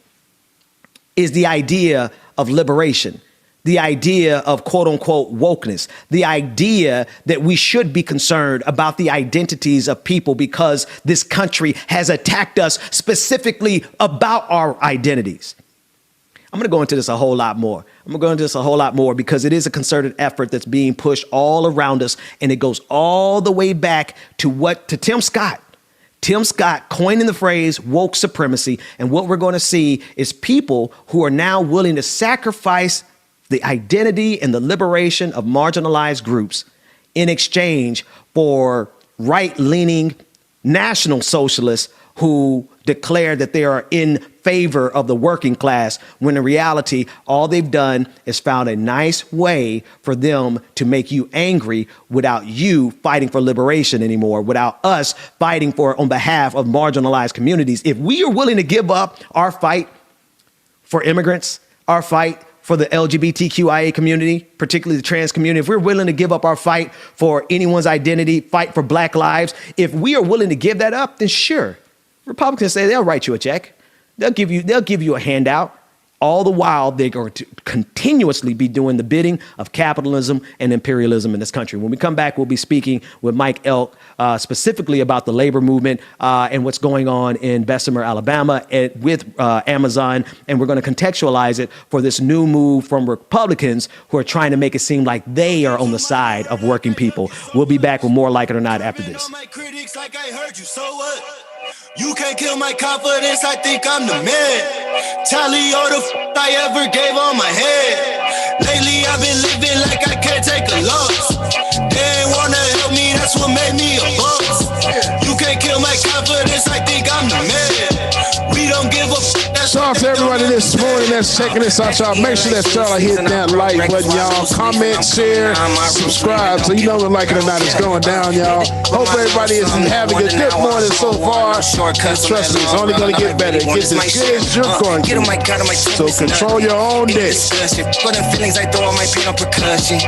is the idea of liberation, the idea of quote unquote wokeness, the idea that we should be concerned about the identities of people because this country has attacked us specifically about our identities. I'm going to go into this a whole lot more. Because it is a concerted effort that's being pushed all around us. And it goes all the way back to Tim Scott. Tim Scott coining the phrase woke supremacy. And what we're going to see is people who are now willing to sacrifice the identity and the liberation of marginalized groups in exchange for right-leaning national socialists who declare that they are in favor of the working class, when in reality, all they've done is found a nice way for them to make you angry without you fighting for liberation anymore, without us fighting for on behalf of marginalized communities. If we are willing to give up our fight for immigrants, our fight for the LGBTQIA community, particularly the trans community, if we're willing to give up our fight for anyone's identity, fight for Black lives, if we are willing to give that up, then sure, Republicans say they'll write you a check. They'll give you a handout. All the while, they're going to continuously be doing the bidding of capitalism and imperialism in this country. When we come back, we'll be speaking with Mike Elk specifically about the labor movement and what's going on in Bessemer, Alabama, with Amazon. And we're going to contextualize it for this new move from Republicans who are trying to make it seem like they are on the side of working people. We'll be back with more Like It or Not after this. You can't kill my confidence, I think I'm the man. Tally all the I ever gave on my head. Lately I've been living like I can't take a loss. They ain't wanna help me, that's what made me a boss. You can't kill my confidence, I think I'm the man. We don't give a Shout out to everybody this morning that's checking this out, y'all. Make sure that y'all are hitting that like button, y'all. Comment, share, subscribe, so you know when Like It or Not is going down, y'all. Hope everybody is having a good morning so far. Trust me, it's only going to get better. It gets as good as you're going to. So control your own day. For them feelings, I throw all my pain on percussion.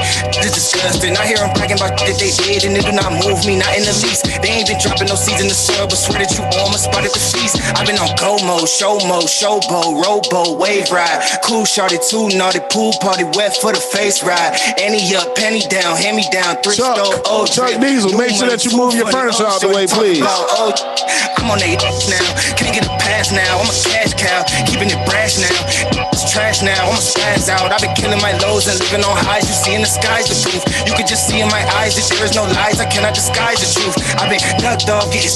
This disgusting. I hear them bragging about that they did, and it do not move me, not in the least. They ain't been dropping no seeds in the soil, but swear that you on my spot at the feast. I've been on go mode, show mode, showboat, rowboat, wave ride. Cool shorty, too naughty, pool party, wet for the face ride. Annie up, penny down, hand me down, thrift store, old Chuck Diesel, make sure that you move your furniture out the way, please. I'm on they now, can't get a pass now. I'm a cash cow, keeping it brash now. It's trash now, I'm a spaz out. I've been killing my lows and living on highs. You see in the skies the proof. You can just see in my eyes that there is no lies. I cannot disguise the truth. I've been ducked off, getting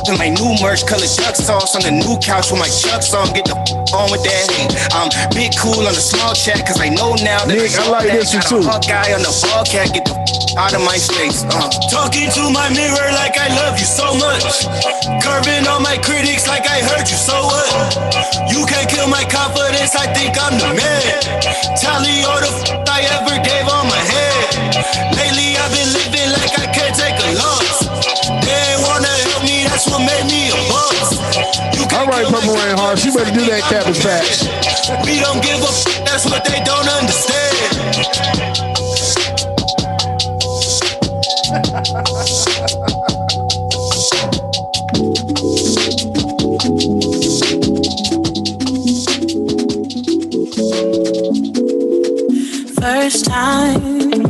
in my new merch, colored duck sauce on the new couch with my Chucks on. Get the on with that hate. I'm big cool on the small chat, cause I know now that Nick, I like this one too. Guy on the ball cat, get the out of my face. Talking to my mirror like I love you so much. Curving on my critics like I heard you, so what? You can't kill my confidence, I think I'm the man. Tally all the I ever gave on my head. Lately I've been living like I can't take a loss. They ain't wanna help me, that's what made me a boss. All right, Purple Rain Hearts, you better do that Cabbage Patch. We don't give a that's what they don't understand. First time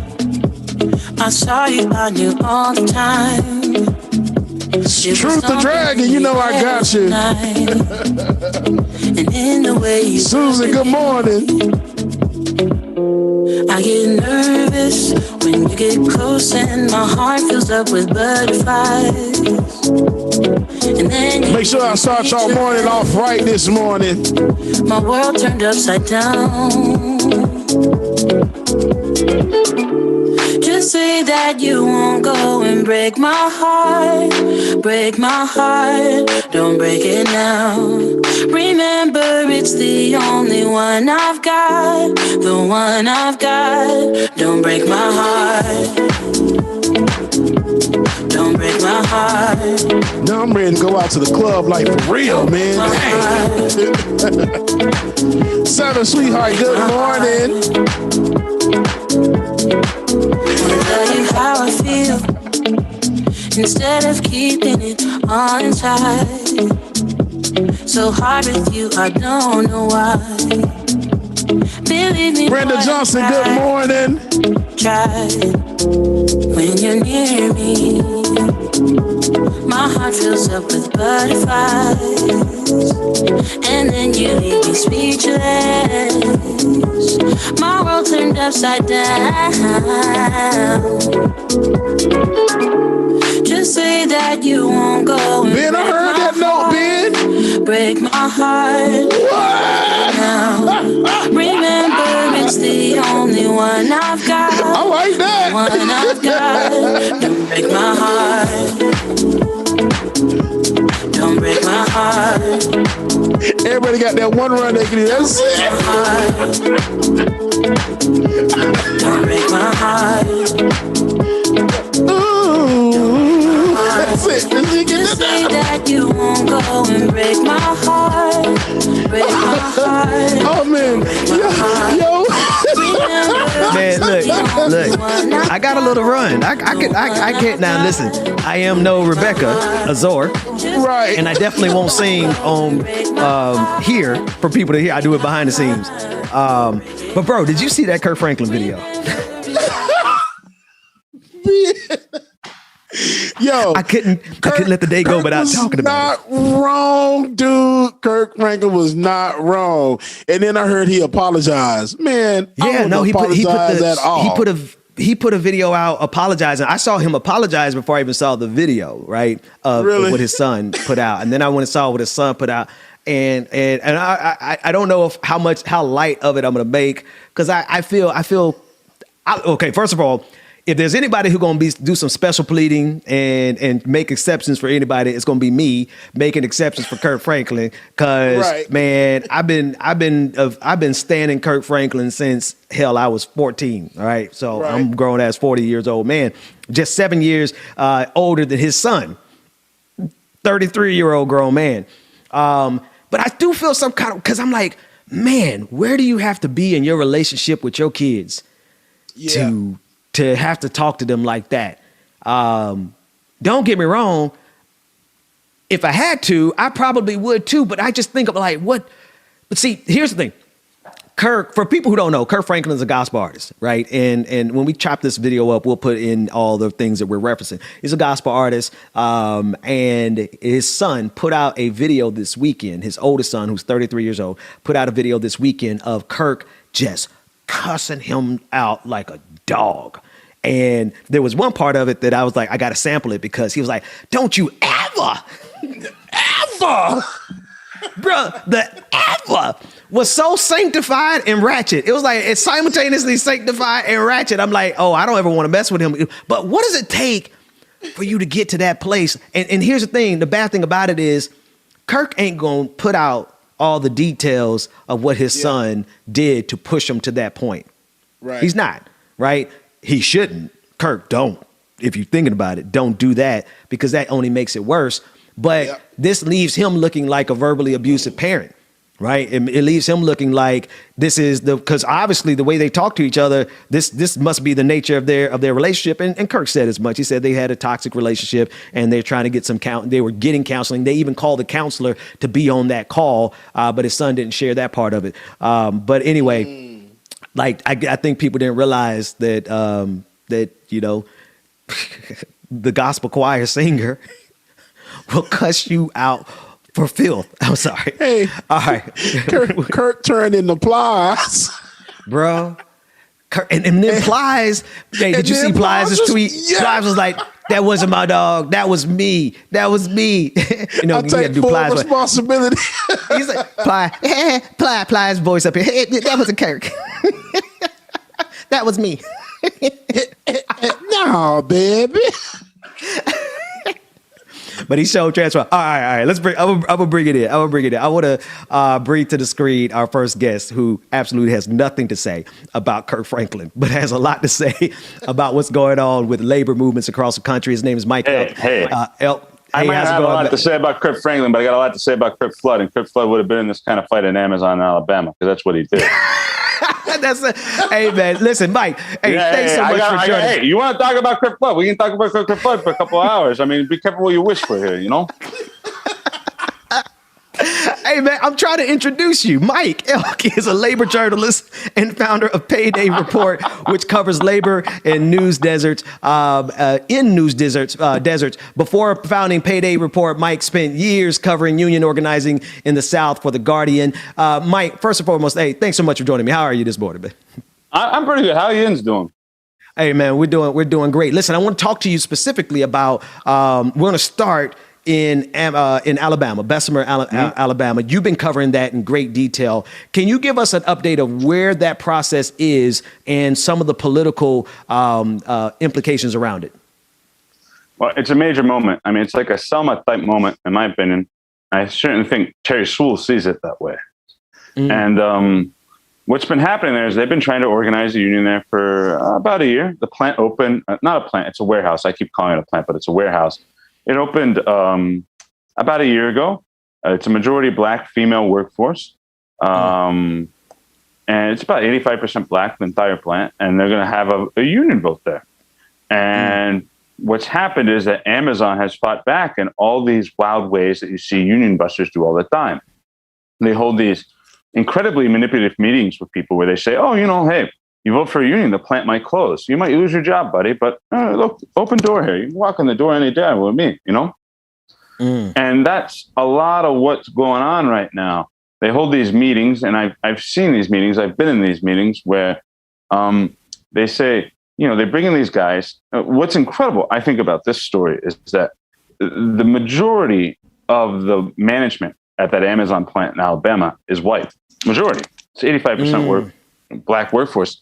I saw you, I knew all the time. Truth the Dragon, you know I got you. And in the way you Susan, good morning. I get nervous when you get close and my heart fills up with butterflies. And then make sure I start y'all morning off right this morning. My world turned upside down. Just say that you won't go and break my heart. Break my heart, don't break it now. Remember, it's the only one I've got. The one I've got. Don't break my heart. Don't break my heart. Now I'm ready to go out to the club like for real, man. Seven, sweetheart, good morning. Wanna tell you how I feel instead of keeping it all inside. So hard with you, I don't know why. Believe me, Brenda Johnson, good morning. Try when you're near me. My heart fills up with butterflies, and then you leave me speechless. My world turned upside down. Just say that you won't go. Ben, I heard that note, Ben. Break my heart. Now. Remember, it's the only one I've got. I like that. The one I've got. Don't break my heart. Don't break my heart. Everybody got that one run they can do. That's it. Don't break my heart. Ooh, that's it. Just say that you won't go and break my heart. Break my heart. Oh man, yo. Man, look. I got a little run. I can't now. Listen, I am no Rebecca Azor, Right. and I definitely won't sing on here for people to hear. I do it behind the scenes. But bro, did you see that Kirk Franklin video? Yo, I couldn't let the day go without talking about it. Not wrong, dude. Kirk Franklin was not wrong. And then I heard he apologized. Man, Yeah, no, he put a video out apologizing. I saw him apologize before I even saw the video, right? Of what his son put out. And then I went and saw what his son put out. And I don't know how light of it I'm gonna make, because I feel okay, first of all, if there's anybody who's gonna do some special pleading and make exceptions for anybody, it's gonna be me making exceptions for Kirk Franklin. Cause man, I've been standing Kirk Franklin since hell I was 14. All right, so I'm grown as 40 years old man, just 7 years older than his son, 33-year-old grown man. But I do feel some kind of, because I'm like, man, where do you have to be in your relationship with your kids to have to talk to them like that? Don't get me wrong. If I had to, I probably would too. But I just think of like, what? But see, here's the thing. Kirk, for people who don't know, Kirk Franklin is a gospel artist, right? And when we chop this video up, we'll put in all the things that we're referencing. He's a gospel artist, and his son put out a video this weekend. His oldest son, who's 33 years old, put out a video this weekend of Kirk just cussing him out like a dog. And there was one part of it that I was like, I got to sample it, because he was like, don't you ever, bruh, the ever was so sanctified and ratchet. It was like, it's simultaneously sanctified and ratchet. I'm like, oh, I don't ever want to mess with him. But what does it take for you to get to that place? And here's the thing. The bad thing about it is Kirk ain't going to put out all the details of what his son did to push him to that point. Right. He's not, right? He shouldn't. Kirk, don't. If you're thinking about it, don't do that, because that only makes it worse. But this leaves him looking like a verbally abusive parent, right? It leaves him looking like this is because obviously the way they talk to each other, this must be the nature of their relationship. And Kirk said as much. He said they had a toxic relationship and they're trying to get they were getting counseling. They even called the counselor to be on that call, but his son didn't share that part of it. But anyway, like I think people didn't realize that that the gospel choir singer will cuss you out for filth. I'm sorry. Hey, all right. Kirk turned into Plies, bro. And then Plies. Hey, did you see Plies' tweet? Plies was like, "That wasn't my dog. That was me. That was me." I take full responsibility. He's like, Plies voice up here. Hey, that wasn't Kirk. That was me. No, baby. But he showed transfer. All right. Let's bring. I'm gonna bring it in. I want to bring to the screen our first guest, who absolutely has nothing to say about Kirk Franklin, but has a lot to say about what's going on with labor movements across the country. His name is Mike. Hey. I might not have a lot to say about Kirk Franklin, but I got a lot to say about Kirk Flood. And Kirk Flood would have been in this kind of fight in Amazon, Alabama, because that's what he did. Hey, man. Listen, Mike. Hey, thanks so much for joining. Hey, you want to talk about Kirk Flood? We can talk about Kirk Flood for a couple of hours. I mean, be careful what you wish for here, Hey, man, I'm trying to introduce you. Mike Elk is a labor journalist and founder of Payday Report, which covers labor in news deserts. Deserts. Before founding Payday Report, Mike spent years covering union organizing in the South for The Guardian. Mike, first and foremost, hey, thanks so much for joining me. How are you this morning, man? I'm pretty good. How are you doing? Hey, man, we're doing great. Listen, I want to talk to you specifically about. We're going to start in Alabama, Bessemer, Alabama. You've been covering that in great detail. Can you give us an update of where that process is and some of the political implications around it? Well, it's a major moment. I mean, it's like a Selma type moment, in my opinion. I certainly think Terry Sewell sees it that way. Mm. And what's been happening there is they've been trying to organize a union there for about a year. The plant opened, not a plant, it's a warehouse. I keep calling it a plant, but it's a warehouse. It opened about a year ago. It's a majority black female workforce. And it's about 85% black, the entire plant. And they're going to have a union vote there. And what's happened is that Amazon has fought back in all these wild ways that you see union busters do all the time. They hold these incredibly manipulative meetings with people where they say, oh, hey, you vote for a union, the plant might close. You might lose your job, buddy, but look, open door here. You can walk in the door any day with me, And that's a lot of what's going on right now. They hold these meetings, and I've seen these meetings. I've been in these meetings where they say, they bring in these guys. What's incredible, I think, about this story is that the majority of the management at that Amazon plant in Alabama is white. Majority. It's 85% black workforce.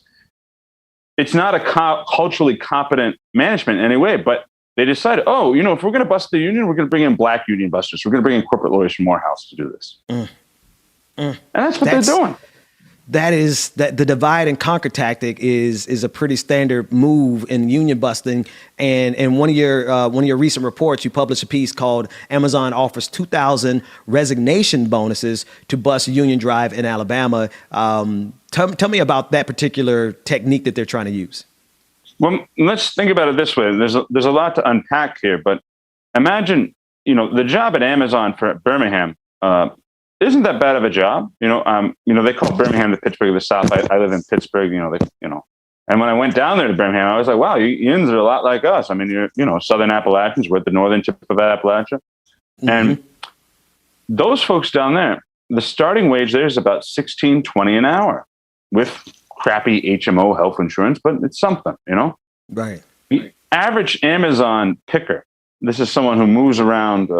It's not a culturally competent management in any way, but they decided, if we're going to bust the union, we're going to bring in black union busters. We're going to bring in corporate lawyers from Morehouse to do this. And that's what they're doing. That the divide and conquer tactic is a pretty standard move in union busting. And one of your recent reports, you published a piece called "Amazon Offers 2,000 Resignation Bonuses to Bust Union Drive in Alabama." Tell me about that particular technique that they're trying to use. Well, let's think about it this way. There's a lot to unpack here, but imagine the job at Amazon for Birmingham. Isn't that bad of a job? They call Birmingham the Pittsburgh of the South. I live in Pittsburgh, and when I went down there to Birmingham, I was like, wow, unions are a lot like us. I mean, you're, Southern Appalachians, we're at the northern tip of Appalachia. Mm-hmm. And those folks down there, the starting wage there is about $16.20 an hour with crappy HMO health insurance, but it's something, Right. The average Amazon picker, this is someone who moves around,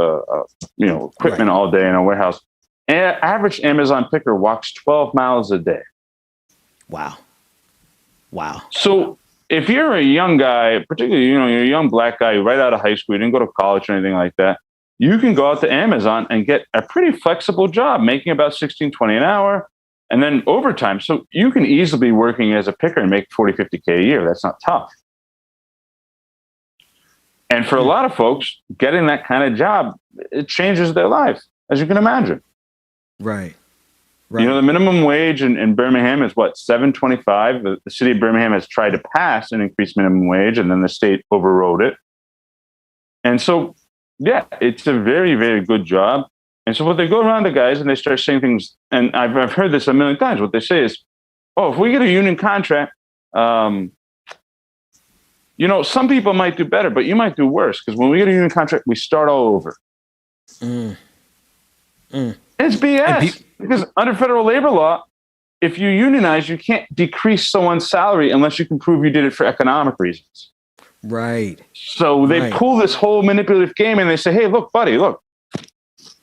equipment all day in a warehouse. Average Amazon picker walks 12 miles a day. Wow. So if you're a young guy, particularly, you're a young black guy right out of high school, you didn't go to college or anything like that, you can go out to Amazon and get a pretty flexible job, making about $16.20 an hour, and then overtime. So you can easily be working as a picker and make $40, $50K a year. That's not tough. And for a lot of folks, getting that kind of job, it changes their life, as you can imagine. Right. The minimum wage in Birmingham is what, $7.25. The city of Birmingham has tried to pass an increased minimum wage, and then the state overrode it. And so, yeah, it's a very, very good job. And so what they go around to guys and they start saying things, and I've heard this a million times. What they say is, if we get a union contract, some people might do better, but you might do worse, because when we get a union contract, we start all over. It's BS. Because under federal labor law, if you unionize, you can't decrease someone's salary unless you can prove you did it for economic reasons. Right. So they pull this whole manipulative game and they say, hey, look, buddy,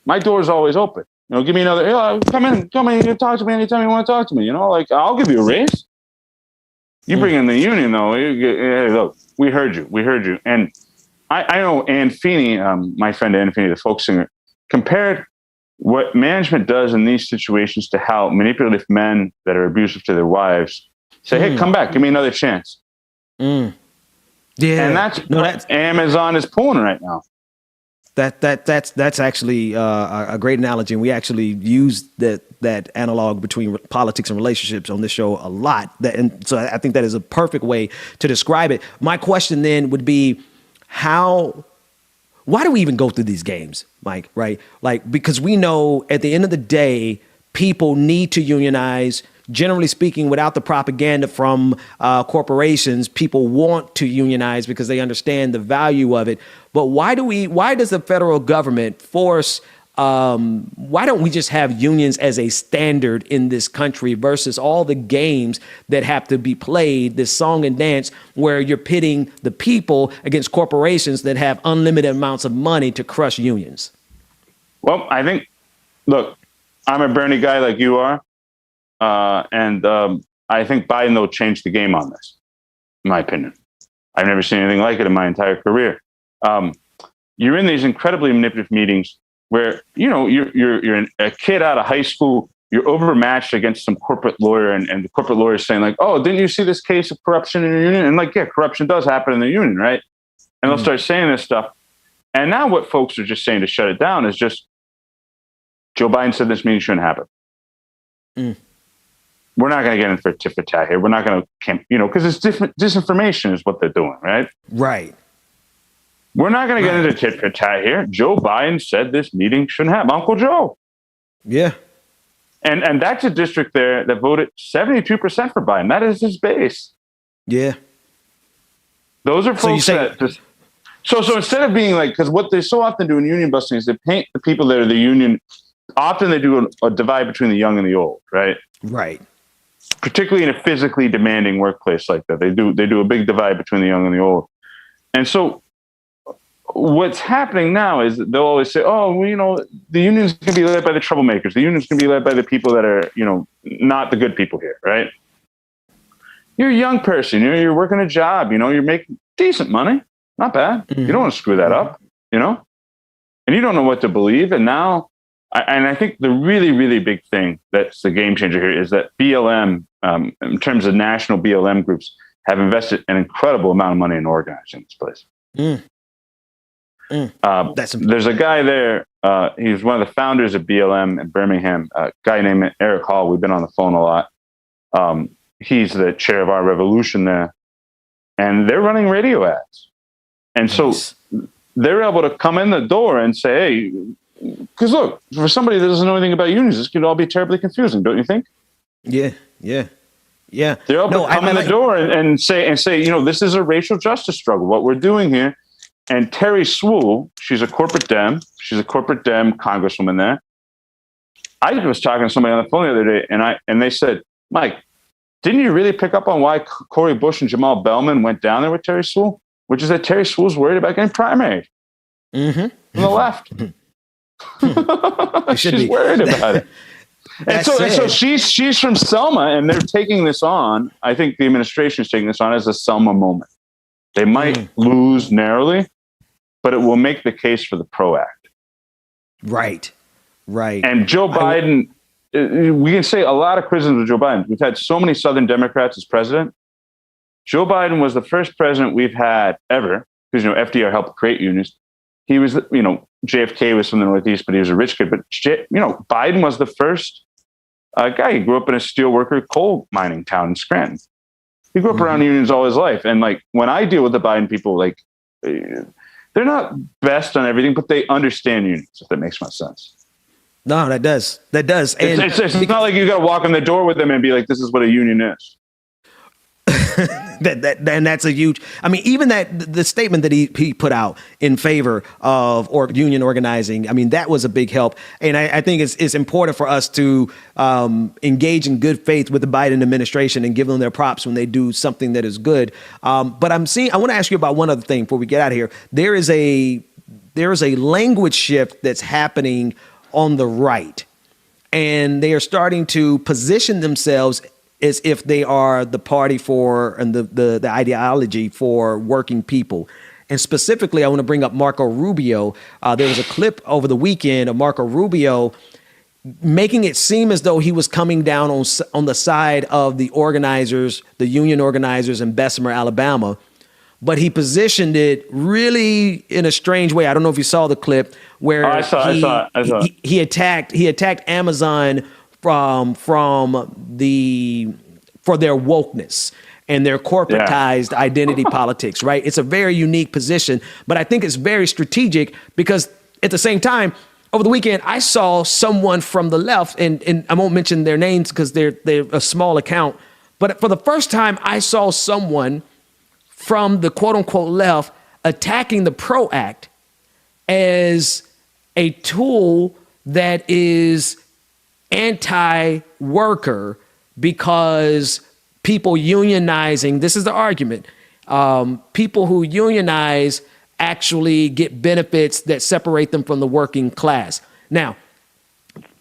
my door is always open. Give me another, come in, you talk to me anytime you want to talk to me. I'll give you a raise. You bring in the union, though. Hey, look, we heard you. And I know Ann Feeney, my friend Ann Feeney, the folk singer, compared what management does in these situations to how manipulative men that are abusive to their wives say, hey, come back, give me another chance. Yeah. And that's what Amazon is pulling right now. That's actually a great analogy, and we actually use that analog between politics and relationships on this show a lot. And so I think that is a perfect way to describe it. My question then would be, why do we even go through these games, Mike? Right? Because we know at the end of the day, people need to unionize. Generally speaking, without the propaganda from corporations, people want to unionize because they understand the value of it. But why does the federal government force, why don't we just have unions as a standard in this country versus all the games that have to be played, this song and dance, where you're pitting the people against corporations that have unlimited amounts of money to crush unions? Well, I think, look, I'm a Bernie guy like you are. And I think Biden will change the game on this, in my opinion. I've never seen anything like it in my entire career. You're in these incredibly manipulative meetings where, you know, you're a kid out of high school, you're overmatched against some corporate lawyer, and the corporate lawyer is saying like, oh, didn't you see this case of corruption in your union? And like, yeah, corruption does happen in the union, right? And they'll start saying this stuff. And now what folks are just saying to shut it down is just, Joe Biden said this meeting shouldn't happen. We're not going to get into a tit for tat here. We're not going to, you know, because it's different. Disinformation is what they're doing, right? Right. We're not going to get into tit for tat here. Joe Biden said this meeting shouldn't happen. Uncle Joe. Yeah. And that's a district there that voted 72% for Biden. That is his base. Yeah. Those are folks that just. So instead of being like, because what they so often do in union busting is they paint the people that are the union. Often they do a divide between the young and the old, right? Right. Particularly in a physically demanding workplace like that, they do a big divide between the young and the old. And so, what's happening now is they'll always say, "Oh, well, you know, the union's going to be led by the troublemakers. The union's going to be led by the people that are, you know, not the good people here, right?" You're a young person, you know, you're working a job, you know, you're making decent money, not bad. You don't want to screw that up, you know, and you don't know what to believe. And now. And I think the really, really big thing that's the game changer here is that BLM, in terms of national BLM groups, have invested an incredible amount of money in organizing this place. There's a guy there. He's one of the founders of BLM in Birmingham, a guy named Eric Hall. We've been on the phone a lot. He's the chair of our revolution there. And they're running radio ads. And so they're able to come in the door and say, hey, because look, for somebody that doesn't know anything about unions, this could all be terribly confusing, don't you think? Yeah. They're able to come in the door and say, you know, this is a racial justice struggle. What we're doing here, and Terry Swoole, she's a corporate Dem congresswoman there. I was talking to somebody on the phone the other day, and they said, Mike, didn't you really pick up on why Cori Bush and Jamal Bellman went down there with Terry Swoole? Which is that Terry Swoole's worried about getting primaried from the left. She's worried about it. And so she's from Selma, and they're taking this on. I think the administration is taking this on as a Selma moment. They might lose narrowly, but it will make the case for the PRO Act. Right. And Joe Biden, we can say a lot of criticisms of Joe Biden. We've had so many Southern Democrats as president. Joe Biden was the first president we've had ever, because, you know, FDR helped create unions. He was, you know, JFK was from the Northeast, but he was a rich kid. But, you know, Biden was the first guy. He grew up in a steelworker coal mining town in Scranton. He grew up around unions all his life. And like, when I deal with the Biden people, like, they're not best on everything, but they understand unions, if that makes much sense. No, that does. And it's not like you got to walk in the door with them and be like, this is what a union is. And that's a huge. I mean, even the statement that he put out in favor of union organizing. I mean, that was a big help, and I think it's important for us to engage in good faith with the Biden administration and give them their props when they do something that is good. But I want to ask you about one other thing before we get out of here. There is a language shift that's happening on the right, and they are starting to position themselves as if they are the party for and the ideology for working people. And specifically, I want to bring up Marco Rubio. There was a clip over the weekend of Marco Rubio making it seem as though he was coming down on the side of the organizers, the union organizers in Bessemer, Alabama. But he positioned it really in a strange way. I don't know if you saw the clip where I saw it. He attacked Amazon for their wokeness and their corporatized identity politics, right? It's a very unique position, but I think it's very strategic because at the same time, over the weekend, I saw someone from the left, and I won't mention their names because they're a small account, but for the first time, I saw someone from the quote unquote left attacking the PRO Act as a tool that is anti-worker because people unionizing, this is the argument, people who unionize actually get benefits that separate them from the working class. Now,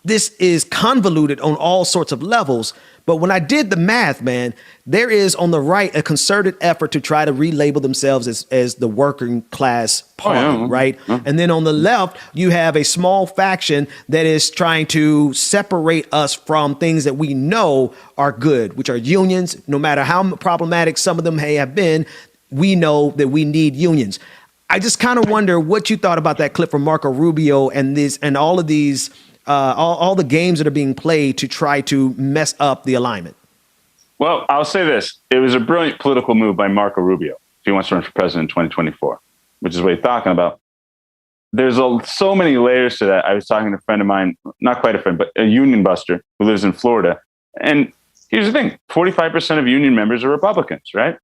this is convoluted on all sorts of levels. But when I did the math, man, there is on the right a concerted effort to try to relabel themselves as the working class party, right? And then on the left, you have a small faction that is trying to separate us from things that we know are good, which are unions. No matter how problematic some of them may have been, we know that we need unions. I just kind of wonder what you thought about that clip from Marco Rubio and all of these. All the games that are being played to try to mess up the alignment. Well, I'll say this. It was a brilliant political move by Marco Rubio if he wants to run for president in 2024, which is what he's talking about. There's so many layers to that. I was talking to a friend of mine, not quite a friend, but a union buster who lives in Florida. And here's the thing, 45% of union members are Republicans, right?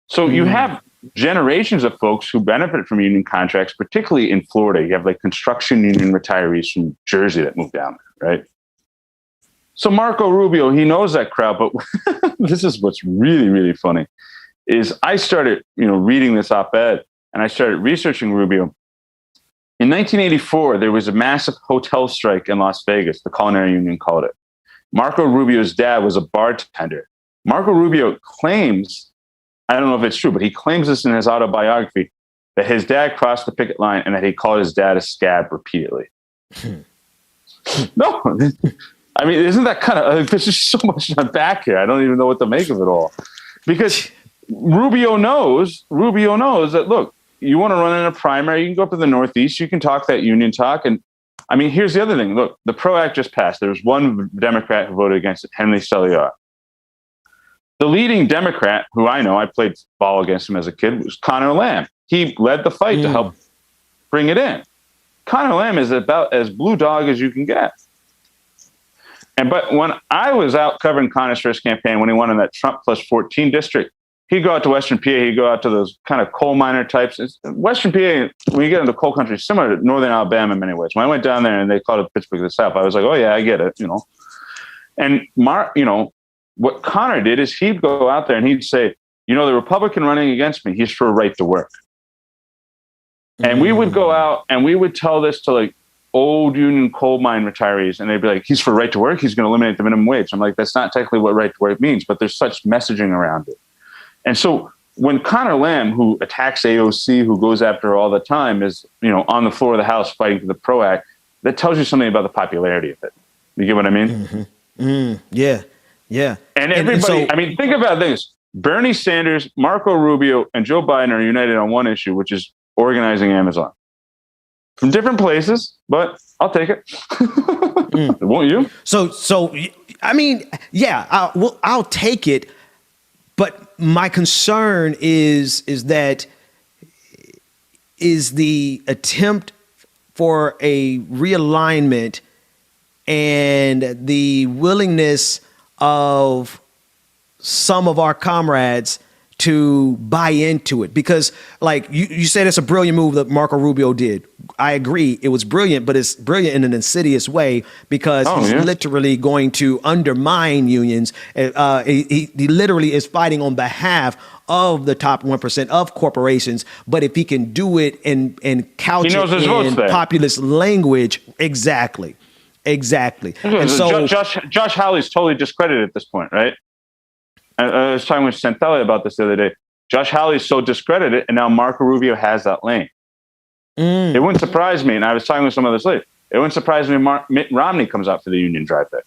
So you have generations of folks who benefit from union contracts, particularly in Florida. You have like construction union retirees from Jersey that moved down there, right? So Marco Rubio, he knows that crowd, but this is what's really, really funny is I started, reading this op-ed and I started researching Rubio. In 1984, there was a massive hotel strike in Las Vegas. The Culinary Union called it. Marco Rubio's dad was a bartender. Marco Rubio claims, I don't know if it's true, but he claims this in his autobiography, that his dad crossed the picket line and that he called his dad a scab repeatedly. No, I mean, isn't that kind of, there's just so much to unpack here. I don't even know what to make of it all. Because Rubio knows that, look, you want to run in a primary, you can go up to the Northeast, you can talk that union talk. And I mean, here's the other thing. Look, the PRO Act just passed. There was one Democrat who voted against it, Henry Seliar. The leading Democrat, who I know, I played ball against him as a kid, was Connor Lamb. He led the fight to help bring it in. Connor Lamb is about as blue dog as you can get. But when I was out covering Connor's first campaign, when he won in that Trump plus 14 district, he'd go out to Western PA, he'd go out to those kind of coal miner types. Western PA, when you get into coal country, similar to Northern Alabama in many ways. When I went down there and they called it Pittsburgh the South, I was like, oh yeah, I get it, And what Connor did is he'd go out there and he'd say, the Republican running against me, he's for a right to work. And we would go out and we would tell this to like old union coal mine retirees, and they'd be like, he's for right to work, he's going to eliminate the minimum wage. I'm like, that's not technically what right to work means, but there's such messaging around it. And so when Connor Lamb, who attacks AOC, who goes after her all the time, is on the floor of the House fighting for the PRO Act, that tells you something about the popularity of it. You get what I mean? Yeah. And everybody, I mean, think about this. Bernie Sanders, Marco Rubio, and Joe Biden are united on one issue, which is organizing Amazon. From different places, but I'll take it. Won't you? So, I mean, yeah, I'll take it. But my concern is that the attempt for a realignment and the willingness of some of our comrades to buy into it, because like you said, it's a brilliant move that Marco Rubio did. I agree. It was brilliant, but it's brilliant in an insidious way because he's literally going to undermine unions. He literally is fighting on behalf of the top 1% of corporations. But if he can do it and couch it in populist language, exactly. And so Josh Hawley's totally discredited at this point, right? I was talking with Santelli about this the other day. Josh Hawley's so discredited, and now Marco Rubio has that lane. It wouldn't surprise me, and I was talking with some others later, it wouldn't surprise me if Mitt Romney comes out for the union drive there.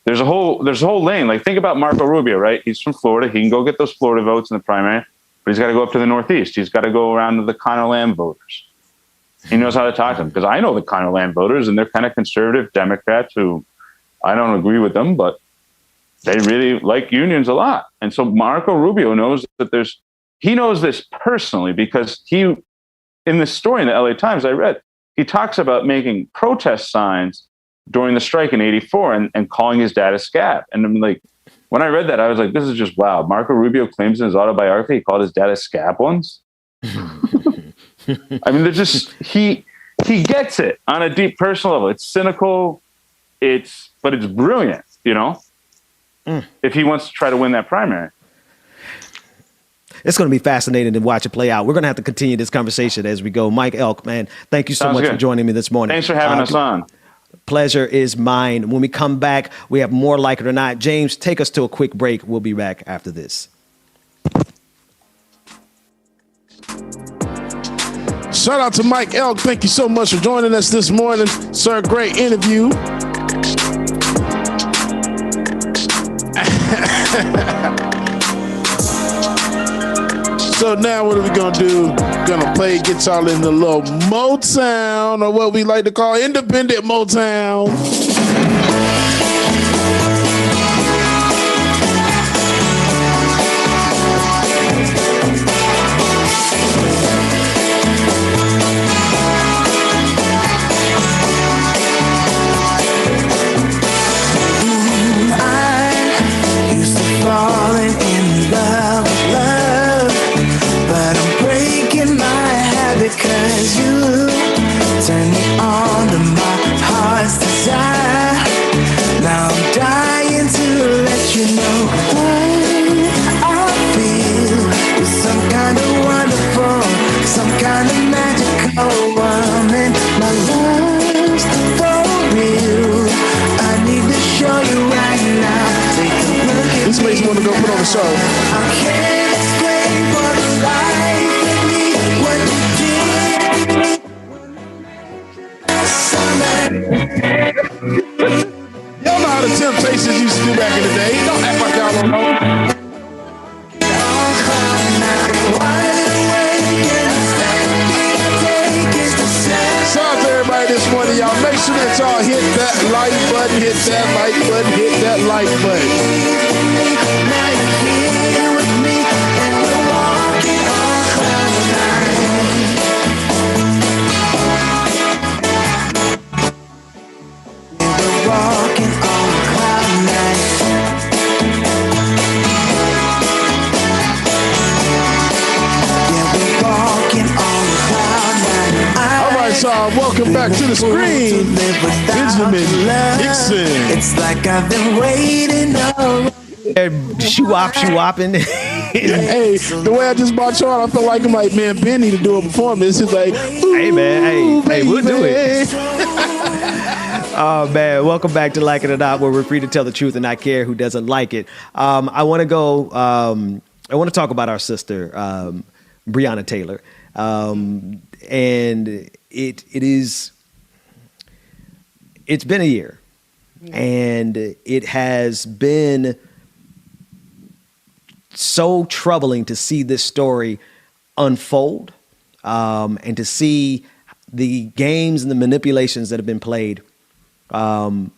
There's a whole lane. Like, think about Marco Rubio, right? He's from Florida. He can go get those Florida votes in the primary, but he's got to go up to the Northeast. He's got to go around to the Connor Lamb voters. He knows how to talk to them, because I know the Connor Lamb voters, and they're kind of conservative Democrats who I don't agree with them, but they really like unions a lot. And so Marco Rubio knows that he knows this personally, because in this story in the LA Times I read, he talks about making protest signs during the strike in 84 and calling his dad a scab. And I'm like, when I read that, I was like, this is just wow. Marco Rubio claims in his autobiography he called his dad a scab once. I mean, they're just, he gets it on a deep personal level. It's cynical, but it's brilliant, if he wants to try to win that primary. It's going to be fascinating to watch it play out. We're going to have to continue this conversation as we go. Mike Elk, man, thank you so much for joining me this morning. Thanks for having us on. Pleasure is mine. When we come back, we have more Like It or Not. James, take us to a quick break. We'll be back after this. Shout out to Mike Elk. Thank you so much for joining us this morning. Sir, great interview. So now what are we going to do? Gonna play, get y'all in the little Motown, or what we like to call independent Motown. Cause you turn me on to my heart's desire. Now I'm dying to let you know what I feel. It's some kind of wonderful, some kind of magical woman. My love's for real. I need to show you right now. Take a look at this makes me want to go put on a show. I can't explain what it's like with me, what you did. Y'all know how the Temptations used to do back in the day. Don't act like y'all don't know. Shout out to everybody this morning, y'all. Make sure that y'all hit that like button, hit that like button, hit that like button. Welcome back to the screen, Benjamin Dixon. It's like I've been waiting Shoo-wop-shoo-wopping. Hey, the way I just bought you on, I feel like I'm like, man, Ben need to do a performance. He's like, hey, man, hey, we'll do it. Oh, man, welcome back to Like It or Not, where we're free to tell the truth and not care who doesn't like it. I want to talk about our sister, Breonna Taylor. And it's been a year, and it has been so troubling to see this story unfold, and to see the games and the manipulations that have been played,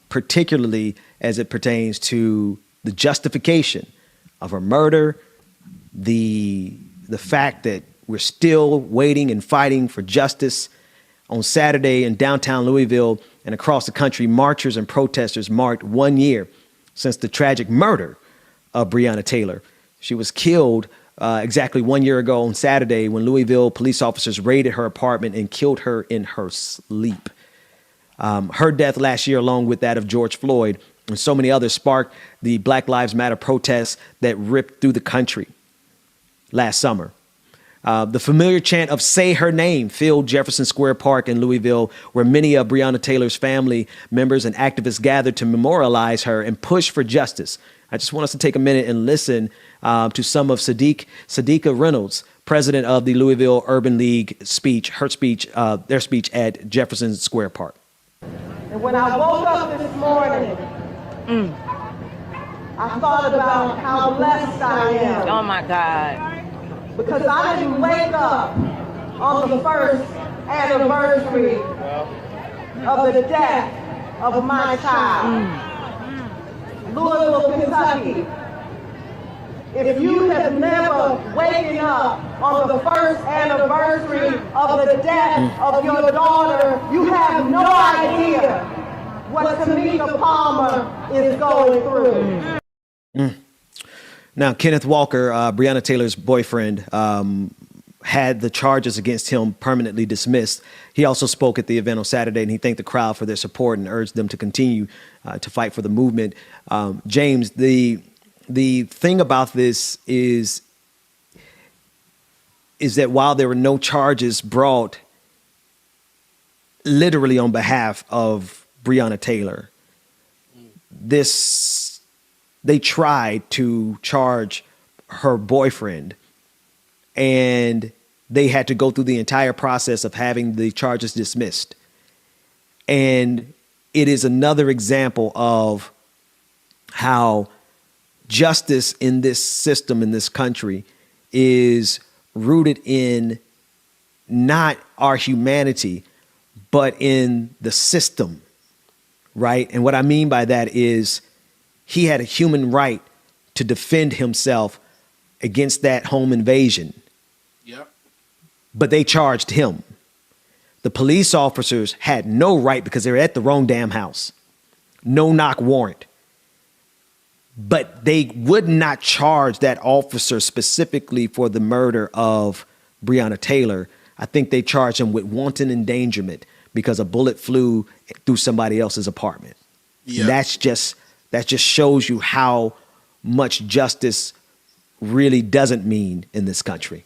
particularly as it pertains to the justification of her murder, the fact that we're still waiting and fighting for justice. On Saturday in downtown Louisville and across the country, marchers and protesters marked 1 year since the tragic murder of Breonna Taylor. She was killed exactly 1 year ago on Saturday when Louisville police officers raided her apartment and killed her in her sleep. Her death last year, along with that of George Floyd and so many others, sparked the Black Lives Matter protests that ripped through the country last summer. The familiar chant of "Say Her Name" filled Jefferson Square Park in Louisville, where many of Breonna Taylor's family members and activists gathered to memorialize her and push for justice. I just want us to take a minute and listen to some of Sadiqa Reynolds, president of the Louisville Urban League their speech at Jefferson Square Park. And when I woke up this morning, I thought about how blessed I am. Oh my God. Because I didn't wake up on the first anniversary of the death of my child. Louisville, Kentucky. If you have never waken up on the first anniversary of the death of your daughter, you have no idea what Tamika Palmer is going through. Now, Kenneth Walker, Breonna Taylor's boyfriend, had the charges against him permanently dismissed. He also spoke at the event on Saturday, and he thanked the crowd for their support and urged them to continue to fight for the movement. James, the thing about this is is that while there were no charges brought literally on behalf of Breonna Taylor, they tried to charge her boyfriend, and they had to go through the entire process of having the charges dismissed. And it is another example of how justice in this system, in this country, is rooted in not our humanity, but in the system, right? And what I mean by that is he had a human right to defend himself against that home invasion. Yep. But they charged him. The police officers had no right because they were at the wrong damn house. No knock warrant. But they would not charge that officer specifically for the murder of Breonna Taylor. I think they charged him with wanton endangerment because a bullet flew through somebody else's apartment. Yep. That just shows you how much justice really doesn't mean in this country.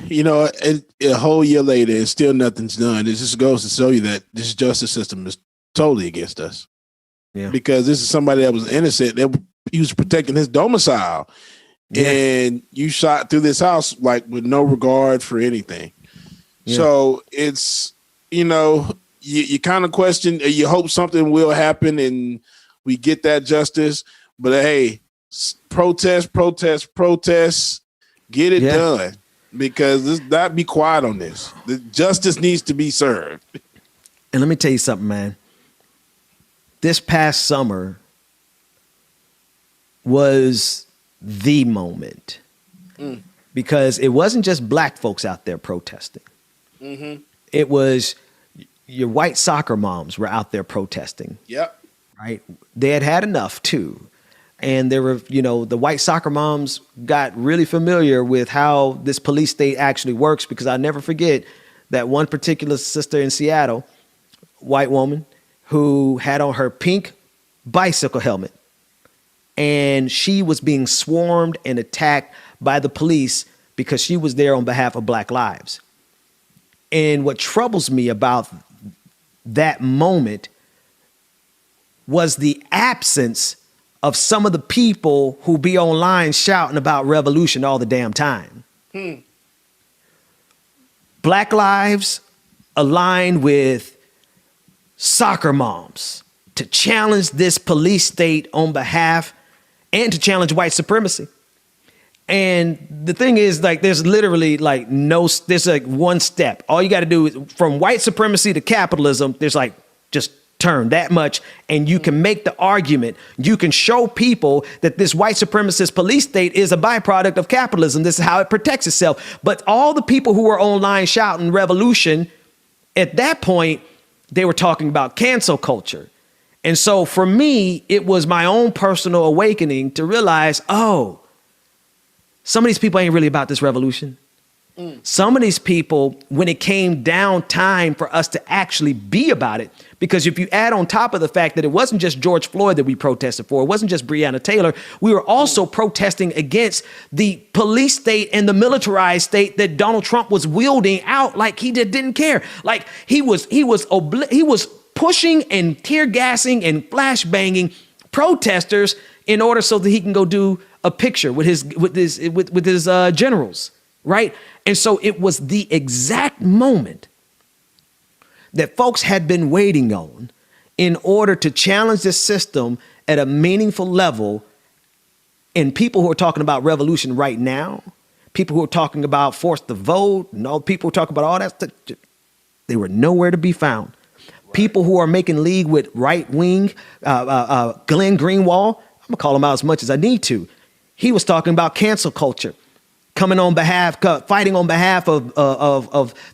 You know, a whole year later, and still nothing's done. It just goes to show you that this justice system is totally against us. Yeah. Because this is somebody that was innocent. He was protecting his domicile. Yeah. And you shot through this house like with no regard for anything. Yeah. So it's, you know, you kind of question, you hope something will happen and we get that justice. But hey, protest, get it done. Because let's not be quiet on this. The justice needs to be served. And let me tell you something, man. This past summer was the moment. Because it wasn't just black folks out there protesting. Mm-hmm. It was your white soccer moms were out there protesting. Yep. Right? They had enough too. And there were, you know, the white soccer moms got really familiar with how this police state actually works, because I'll never forget that one particular sister in Seattle, white woman, who had on her pink bicycle helmet. And she was being swarmed and attacked by the police because she was there on behalf of Black lives. And what troubles me about that moment was the absence of some of the people who be online shouting about revolution all the damn time. Black lives aligned with soccer moms to challenge this police state on behalf and to challenge white supremacy. And the thing is, like, there's literally like there's like one step. All you got to do is from white supremacy to capitalism, there's like just turn that much, and you can make the argument. You can show people that this white supremacist police state is a byproduct of capitalism. This is how it protects itself. But all the people who were online shouting revolution, at that point, they were talking about cancel culture. And so for me, it was my own personal awakening to realize, oh, some of these people ain't really about this revolution. Some of these people, when it came down time for us to actually be about it, because if you add on top of the fact that it wasn't just George Floyd that we protested for, it wasn't just Breonna Taylor, we were also protesting against the police state and the militarized state that Donald Trump was wielding out like he didn't care. Like he was pushing and tear gassing and flashbanging protesters in order so that he can go do a picture with his generals, right? And so it was the exact moment that folks had been waiting on in order to challenge this system at a meaningful level. And people who are talking about revolution right now, people who are talking about force to vote, and all people who talk about all that stuff, they were nowhere to be found. Right. People who are making league with right wing, Glenn Greenwald, I'm gonna call him out as much as I need to. He was talking about cancel culture, fighting on behalf of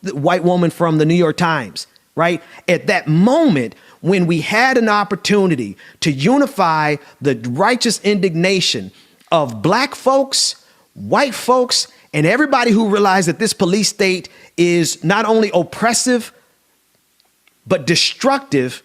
the white woman from the New York Times. Right? At that moment, when we had an opportunity to unify the righteous indignation of black folks, white folks, and everybody who realized that this police state is not only oppressive, but destructive,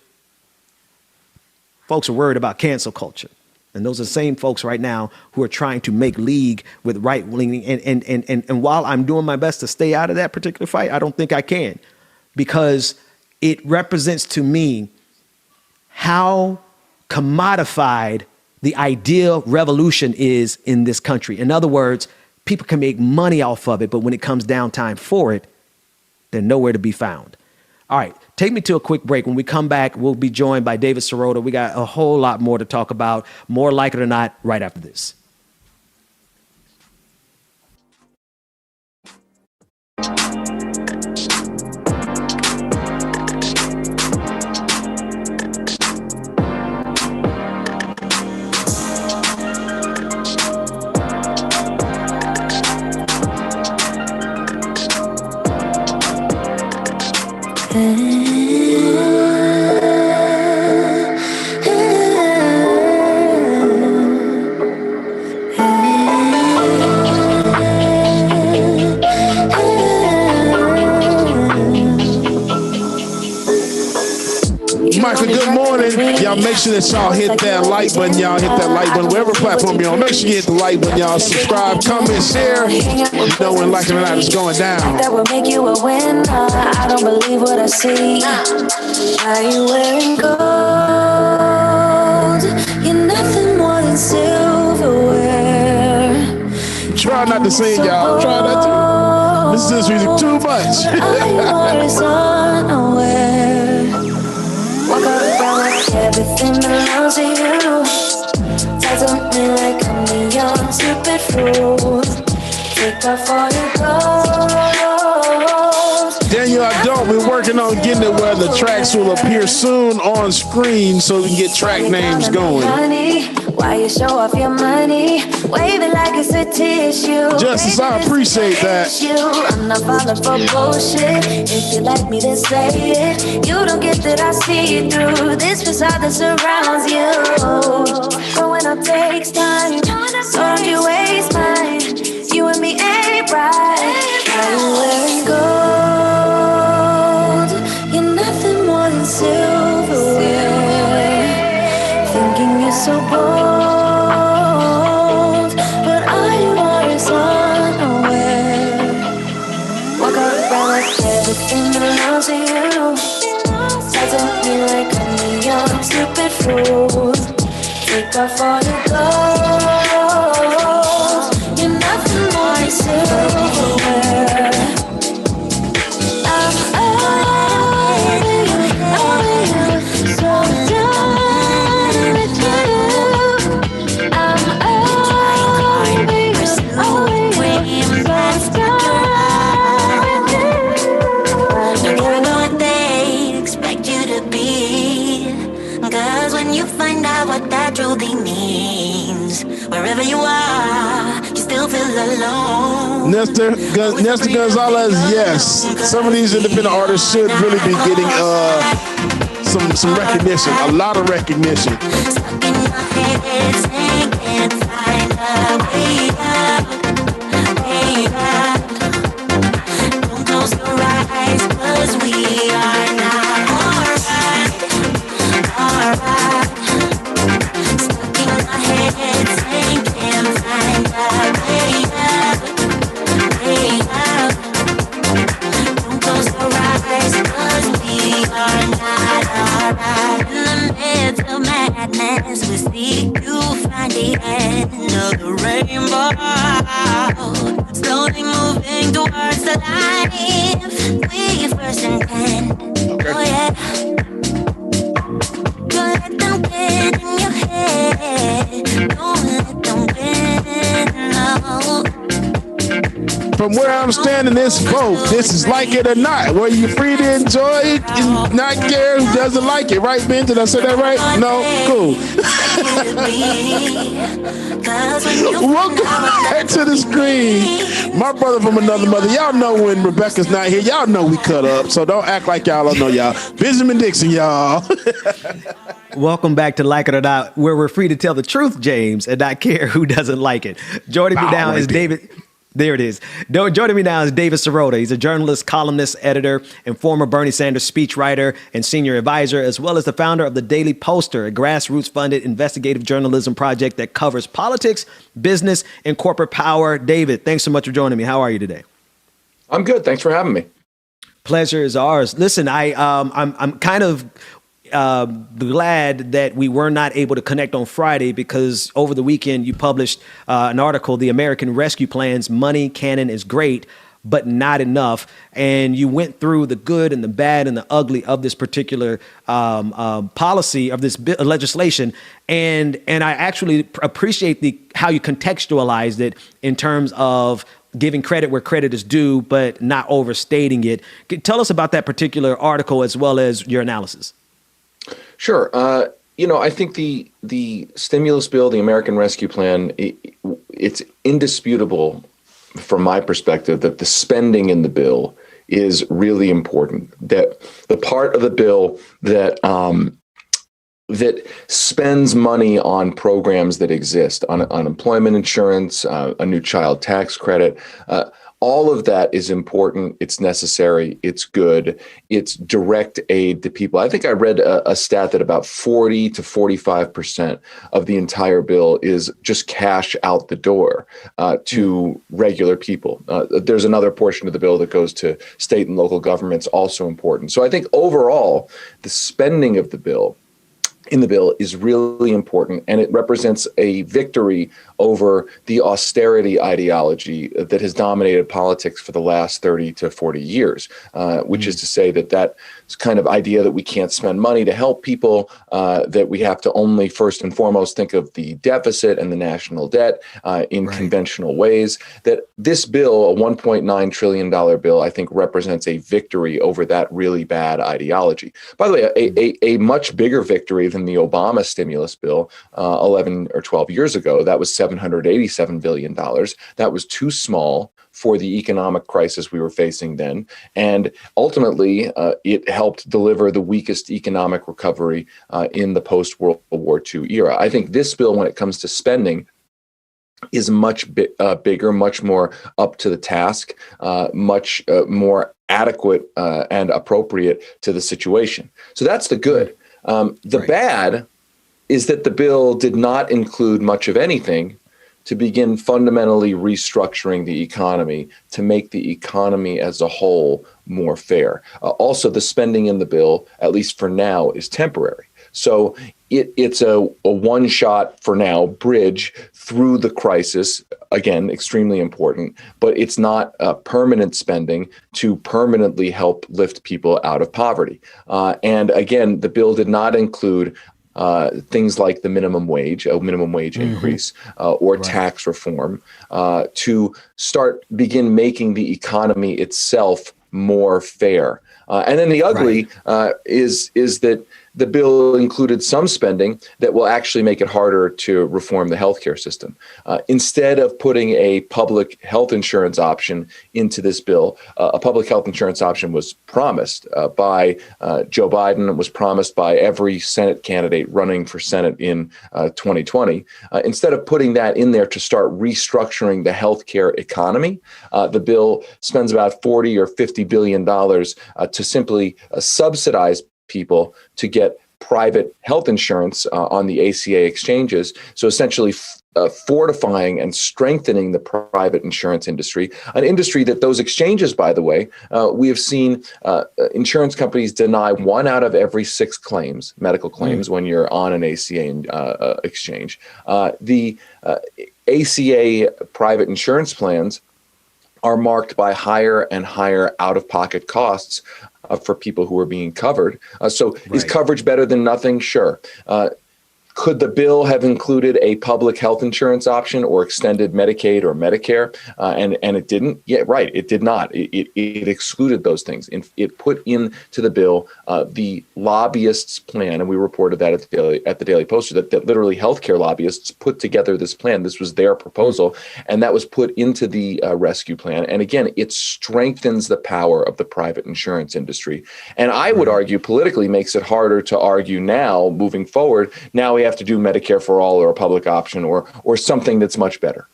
folks are worried about cancel culture. And those are the same folks right now who are trying to make league with right-wing. And while I'm doing my best to stay out of that particular fight, I don't think I can, because it represents to me how commodified the ideal revolution is in this country. In other words, people can make money off of it, but when it comes down time for it, they're nowhere to be found. All right, take me to a quick break. When we come back, we'll be joined by David Sirota. We got a whole lot more to talk about, more Like It or Not, right after this. Michael, good morning. Y'all make sure that y'all hit that like button. Y'all hit that like button. Wherever platform you're on, make sure you hit the like button. Y'all subscribe, comment, share. You know when Like It or Not is going down. That will make you a winner. I don't believe what I see. Why you wearing gold? You're nothing more than silverware. Try not to sing, y'all. Try not to. This is music too much. Walk around like everything belongs to you. Talk to me like I'm the young stupid fool. Take off all your clothes. Daniel, I don't. We're working on getting it where the tracks will appear soon on screen so we can get track names going. Why you show off your money? Wave it like it's a tissue. Justice, I appreciate that. I'm not falling for bullshit. If you like me, then say it. You don't get that I see it through this facade that surrounds you. Growing up takes time, so don't you waste mine. You and me ain't right. Why you wearing gold? You're nothing more than silverware. Thinking you're so bold, but all you are is unaware. Walk around like everything belongs to you. Talk to me like I'm the young stupid fool. Take off all your clothes. You're nothing more than silverware. I'm over you, so done with you. I'm over you, so done with you. Don't care what they expect you to be, 'cause when you find out what that truly means, wherever you are, you still feel alone. Nestor Gonzalez, yes. Some of these independent artists should really be getting some recognition, a lot of recognition. Stuck in my head, saying can't find a way out, way out. Don't close your eyes, 'cause we are not alright, alright. Stuck in my head, saying can't find a way out, way out. Don't close your eyes, 'cause we are not alright. In the midst of madness, we seek to find the end of the rainbow. Slowly moving towards the life we first intend. Oh yeah. Don't let them get in your head. Don't let them win, no. From where I'm standing, this vote, this is Like It or Not, where you're free to enjoy it and not care who doesn't like it. Right, Ben? Did I say that right? No? Cool. Welcome back to the screen. My brother from another mother. Y'all know when Rebecca's not here. Y'all know we cut up, so don't act like y'all don't know y'all. Benjamin Dixon, y'all. Welcome back to Like It or Not, where we're free to tell the truth, James, and not care who doesn't like it. Joining me now is David. There it is. Joining me now is David Sirota. He's a journalist, columnist, editor, and former Bernie Sanders speechwriter and senior advisor, as well as the founder of the Daily Poster, a grassroots-funded investigative journalism project that covers politics, business, and corporate power. David, thanks so much for joining me. How are you today? I'm good. Thanks for having me. Pleasure is ours. Listen, I'm kind of glad that we were not able to connect on Friday, because over the weekend you published an article, The American Rescue Plan's Money Cannon is Great, but Not Enough. And you went through the good and the bad and the ugly of this particular policy, of this legislation. And I actually appreciate how you contextualized it in terms of giving credit where credit is due, but not overstating it. Tell us about that particular article as well as your analysis. Sure. I think the stimulus bill, the American Rescue Plan, it's indisputable from my perspective that the spending in the bill is really important. That the part of the bill that that spends money on programs that exist, on unemployment insurance, a new child tax credit, all of that is important. It's necessary. It's good. It's direct aid to people. I think I read a stat that about 40 to 45% of the entire bill is just cash out the door to regular people. There's another portion of the bill that goes to state and local governments, also important. So I think overall, the spending of the bill is really important, and it represents a victory over the austerity ideology that has dominated politics for the last 30 to 40 years, which is to say that kind of idea that we can't spend money to help people, that we have to only first and foremost think of the deficit and the national debt in conventional ways, that this bill, a $1.9 trillion bill, I think represents a victory over that really bad ideology. By the way, a much bigger victory than the Obama stimulus bill 11 or 12 years ago. That was $787 billion. That was too small for the economic crisis we were facing then. And ultimately, it helped deliver the weakest economic recovery in the post-World War II era. I think this bill, when it comes to spending, is much bigger, much more up to the task, much more adequate and appropriate to the situation. So that's the good. The bad is that the bill did not include much of anything to begin fundamentally restructuring the economy to make the economy as a whole more fair. Also, the spending in the bill, at least for now, is temporary. So it's a one-shot, for now, bridge through the crisis. Again, extremely important, but it's not permanent spending to permanently help lift people out of poverty. And again, the bill did not include things like the minimum wage increase, or tax reform, to begin making the economy itself more fair. And then the ugly is that the bill included some spending that will actually make it harder to reform the healthcare system. Instead of putting a public health insurance option into this bill, a public health insurance option was promised by Joe Biden, was promised by every Senate candidate running for Senate in 2020. Instead of putting that in there to start restructuring the healthcare economy, the bill spends about $40 or $50 billion to simply subsidize people to get private health insurance on the ACA exchanges. So essentially fortifying and strengthening the private insurance industry, an industry that those exchanges, by the way, we have seen insurance companies deny 1 out of every 6 claims, medical claims, when you're on an ACA exchange. The ACA private insurance plans are marked by higher and higher out-of-pocket costs for people who are being covered. Is coverage better than nothing? Sure. Could the bill have included a public health insurance option or extended Medicaid or Medicare? And it didn't? Yeah, right. It did not. It excluded those things. It put into the bill the lobbyists' plan, and we reported that at the Daily Poster, that literally healthcare lobbyists put together this plan. This was their proposal, and that was put into the rescue plan. And again, it strengthens the power of the private insurance industry. And I would argue politically makes it harder to argue now, moving forward. Now we have to do Medicare for all or a public option or something that's much better.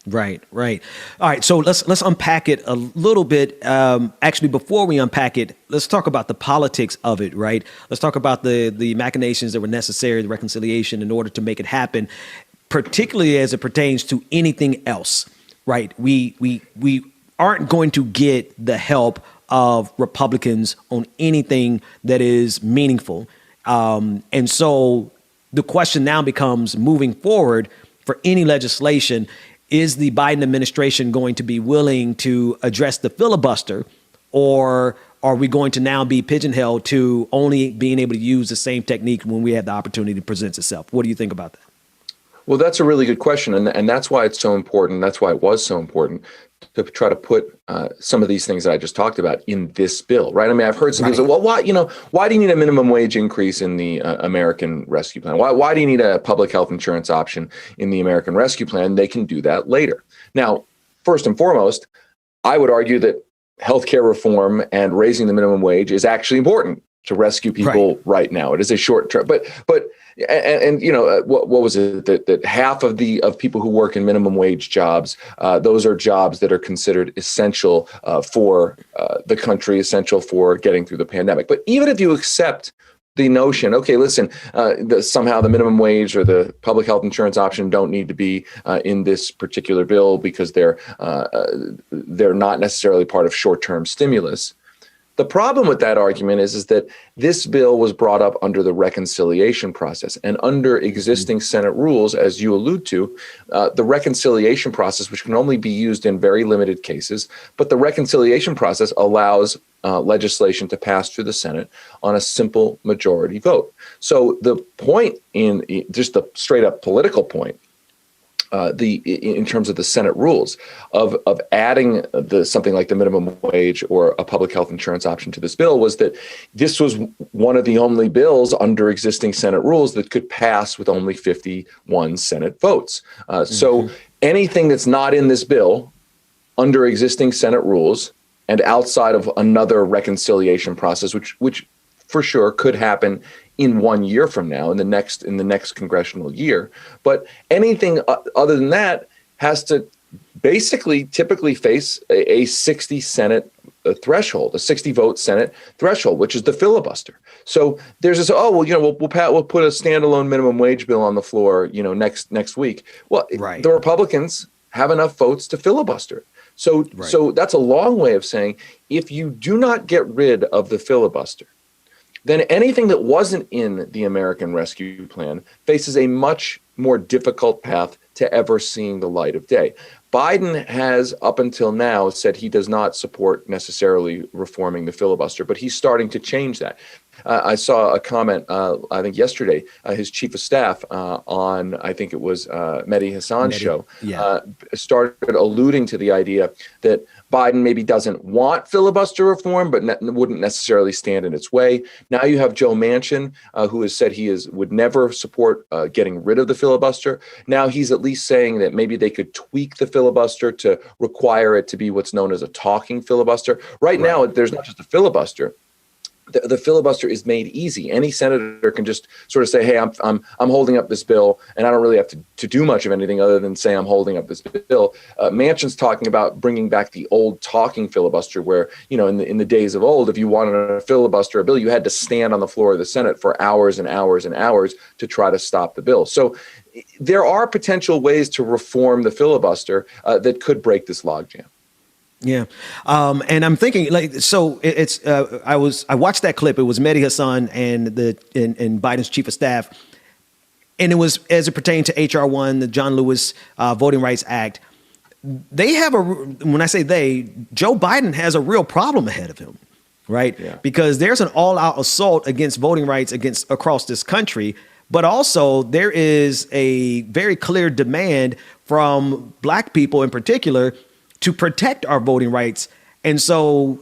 Right. All right. So let's unpack it a little bit. Actually, before we unpack it, let's talk about the politics of it. Right. Let's talk about the machinations that were necessary, the reconciliation in order to make it happen, particularly as it pertains to anything else. Right. We aren't going to get the help of Republicans on anything that is meaningful, and so the question now becomes, moving forward for any legislation, is the Biden administration going to be willing to address the filibuster, or are we going to now be pigeonholed to only being able to use the same technique when we have the opportunity to present itself? What do you think about that? Well, that's a really good question, and that's why it's so important. That's why it was so important to try to put some of these things that I just talked about in this bill, right? I mean, I've heard some people say, well, why do you need a minimum wage increase in the American Rescue Plan? Why do you need a public health insurance option in the American Rescue Plan? They can do that later. Now, first and foremost, I would argue that healthcare reform and raising the minimum wage is actually important to rescue people right now. It is a short term, but what was it that half of people who work in minimum wage jobs, those are jobs that are considered essential for the country, essential for getting through the pandemic. But even if you accept the notion, okay, listen, somehow the minimum wage or the public health insurance option don't need to be in this particular bill because they're not necessarily part of short-term stimulus. The problem with that argument is that this bill was brought up under the reconciliation process, and under existing Senate rules, as you allude to, the reconciliation process, which can only be used in very limited cases, but the reconciliation process allows legislation to pass through the Senate on a simple majority vote. So the point, in just the straight up political point, in terms of the Senate rules of adding something like the minimum wage or a public health insurance option to this bill, was that this was one of the only bills under existing Senate rules that could pass with only 51 Senate votes. So anything that's not in this bill under existing Senate rules and outside of another reconciliation process, which for sure could happen in 1 year from now, in the next congressional year. But anything other than that has to basically typically face a 60 Senate threshold, a 60 vote Senate threshold, which is the filibuster. So there's this, we'll put a standalone minimum wage bill on the floor, next week. Well, the Republicans have enough votes to filibuster it. So that's a long way of saying, if you do not get rid of the filibuster, then anything that wasn't in the American Rescue Plan faces a much more difficult path to ever seeing the light of day. Biden has, up until now, said he does not support necessarily reforming the filibuster, but he's starting to change that. I saw a comment, I think yesterday, his chief of staff on, I think it was Mehdi Hassan's show, started alluding to the idea that Biden maybe doesn't want filibuster reform, but wouldn't necessarily stand in its way. Now you have Joe Manchin, who has said he would never support getting rid of the filibuster. Now he's at least saying that maybe they could tweak the filibuster to require it to be what's known as a talking filibuster. Right now, there's not just a filibuster. The filibuster is made easy. Any senator can just sort of say, "Hey, I'm holding up this bill, and I don't really have to do much of anything other than say I'm holding up this bill." Manchin's talking about bringing back the old talking filibuster, where in the days of old, if you wanted to filibuster a bill, you had to stand on the floor of the Senate for hours and hours and hours to try to stop the bill. So there are potential ways to reform the filibuster that could break this logjam. Yeah. And I'm thinking I watched that clip. It was Mehdi Hassan and Biden's chief of staff. And it was as it pertained to HR 1, the John Lewis Voting Rights Act. They have when I say they, Joe Biden has a real problem ahead of him, right? Yeah. Because there's an all-out assault against voting rights across this country. But also there is a very clear demand from Black people in particular to protect our voting rights. And so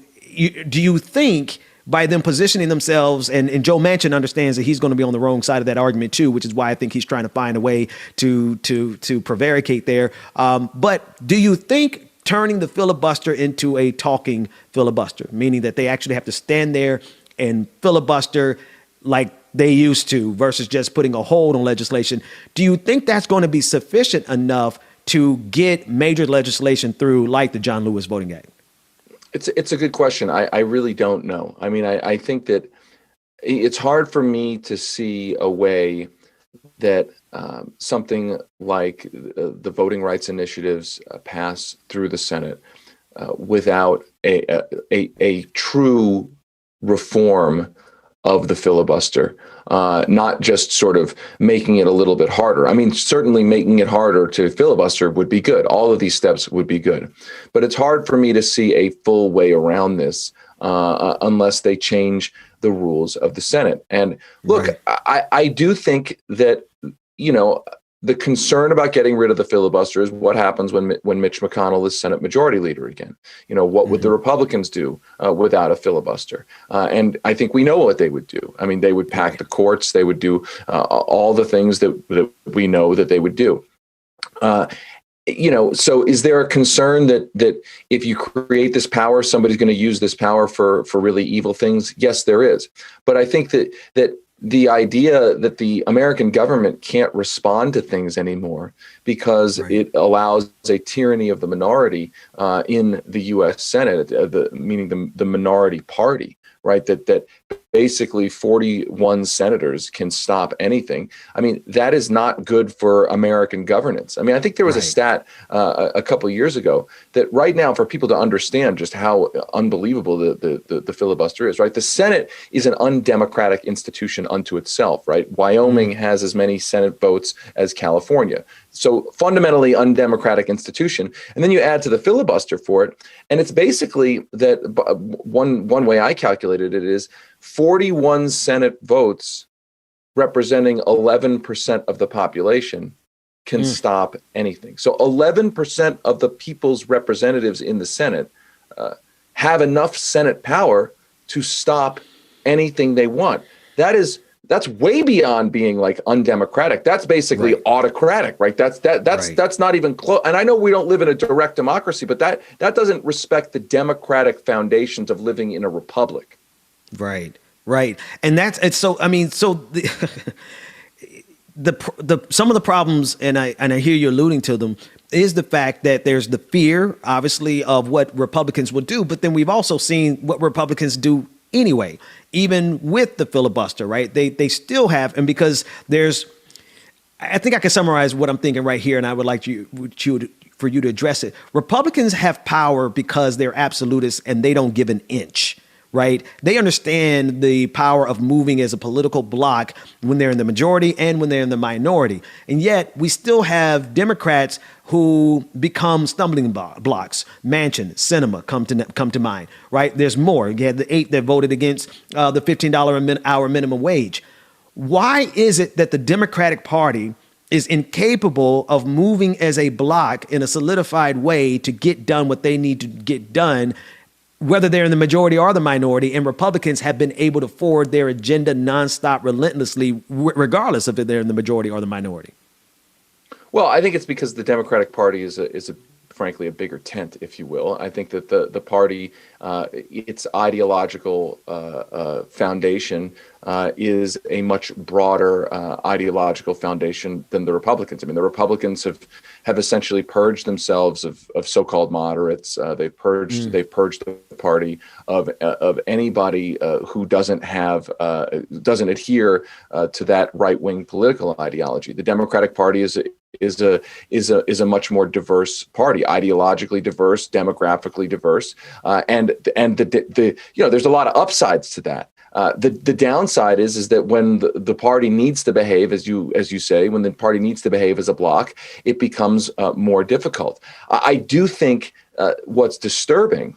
do you think by them positioning themselves, and Joe Manchin understands that he's going to be on the wrong side of that argument too, which is why I think he's trying to find a way to prevaricate there. But do you think turning the filibuster into a talking filibuster, meaning that they actually have to stand there and filibuster like they used to versus just putting a hold on legislation, do you think that's going to be sufficient enough to get major legislation through, like the John Lewis Voting Act? It's a good question. I really don't know. I mean, I think that it's hard for me to see a way that something like the voting rights initiatives pass through the Senate without a true reform of the filibuster, not just sort of making it a little bit harder. I mean, certainly making it harder to filibuster would be good. All of these steps would be good. But it's hard for me to see a full way around this unless they change the rules of the Senate. And look, right. I do think that, you know, the concern about getting rid of the filibuster is what happens when Mitch McConnell is Senate Majority Leader again. You know, what would the Republicans do without a filibuster? And I think we know what they would do. I mean, they would pack the courts. They would do all the things that we know that they would do. You know, so is there a concern that if you create this power, somebody's going to use this power for really evil things? Yes, there is. But I think that the idea that the American government can't respond to things anymore because it allows a tyranny of the minority in the U.S. Senate, meaning the minority party, right? That basically 41 senators can stop anything. I mean, that is not good for American governance. I mean, I think there was a stat a couple of years ago that right now, for people to understand just how unbelievable the filibuster is, right? The Senate is an undemocratic institution unto itself, right? Wyoming has as many Senate votes as California. So fundamentally undemocratic institution. And then you add to the filibuster for it. And it's basically that one way I calculated it is 41 Senate votes representing 11% of the population can stop anything. So 11% of the people's representatives in the Senate have enough Senate power to stop anything they want. That's way beyond being like undemocratic. That's basically autocratic, right? That's not even close. And I know we don't live in a direct democracy, but that doesn't respect the democratic foundations of living in a republic. Right. And so the some of the problems, and I hear you alluding to them, is the fact that there's the fear, obviously, of what Republicans will do, but then we've also seen what Republicans do anyway, even with the filibuster, right? They still have, and because I think I can summarize what I'm thinking right here, and I would like for you to address it. Republicans have power because they're absolutists and they don't give an inch. Right? They understand the power of moving as a political bloc when they're in the majority and when they're in the minority. And yet we still have Democrats who become stumbling blocks. Manchin, Sinema come to mind, right? There's more. You had the 8 that voted against the $15 an hour minimum wage. Why is it that the Democratic Party is incapable of moving as a bloc in a solidified way to get done what they need to get done, whether they're in the majority or the minority, and Republicans have been able to forward their agenda nonstop, relentlessly, regardless of if they're in the majority or the minority? Well, I think it's because the Democratic Party is frankly a bigger tent, if you will. I think that the party, its ideological foundation is a much broader ideological foundation than the Republicans. I mean, the Republicans have essentially purged themselves of so-called moderates. They've purged the party of anybody who doesn't adhere to that right-wing political ideology. The Democratic Party is a much more diverse party, ideologically diverse, demographically diverse, and there's a lot of upsides to that. The downside is that when the party needs to behave, as you say, when the party needs to behave as a bloc, it becomes more difficult. I do think what's disturbing.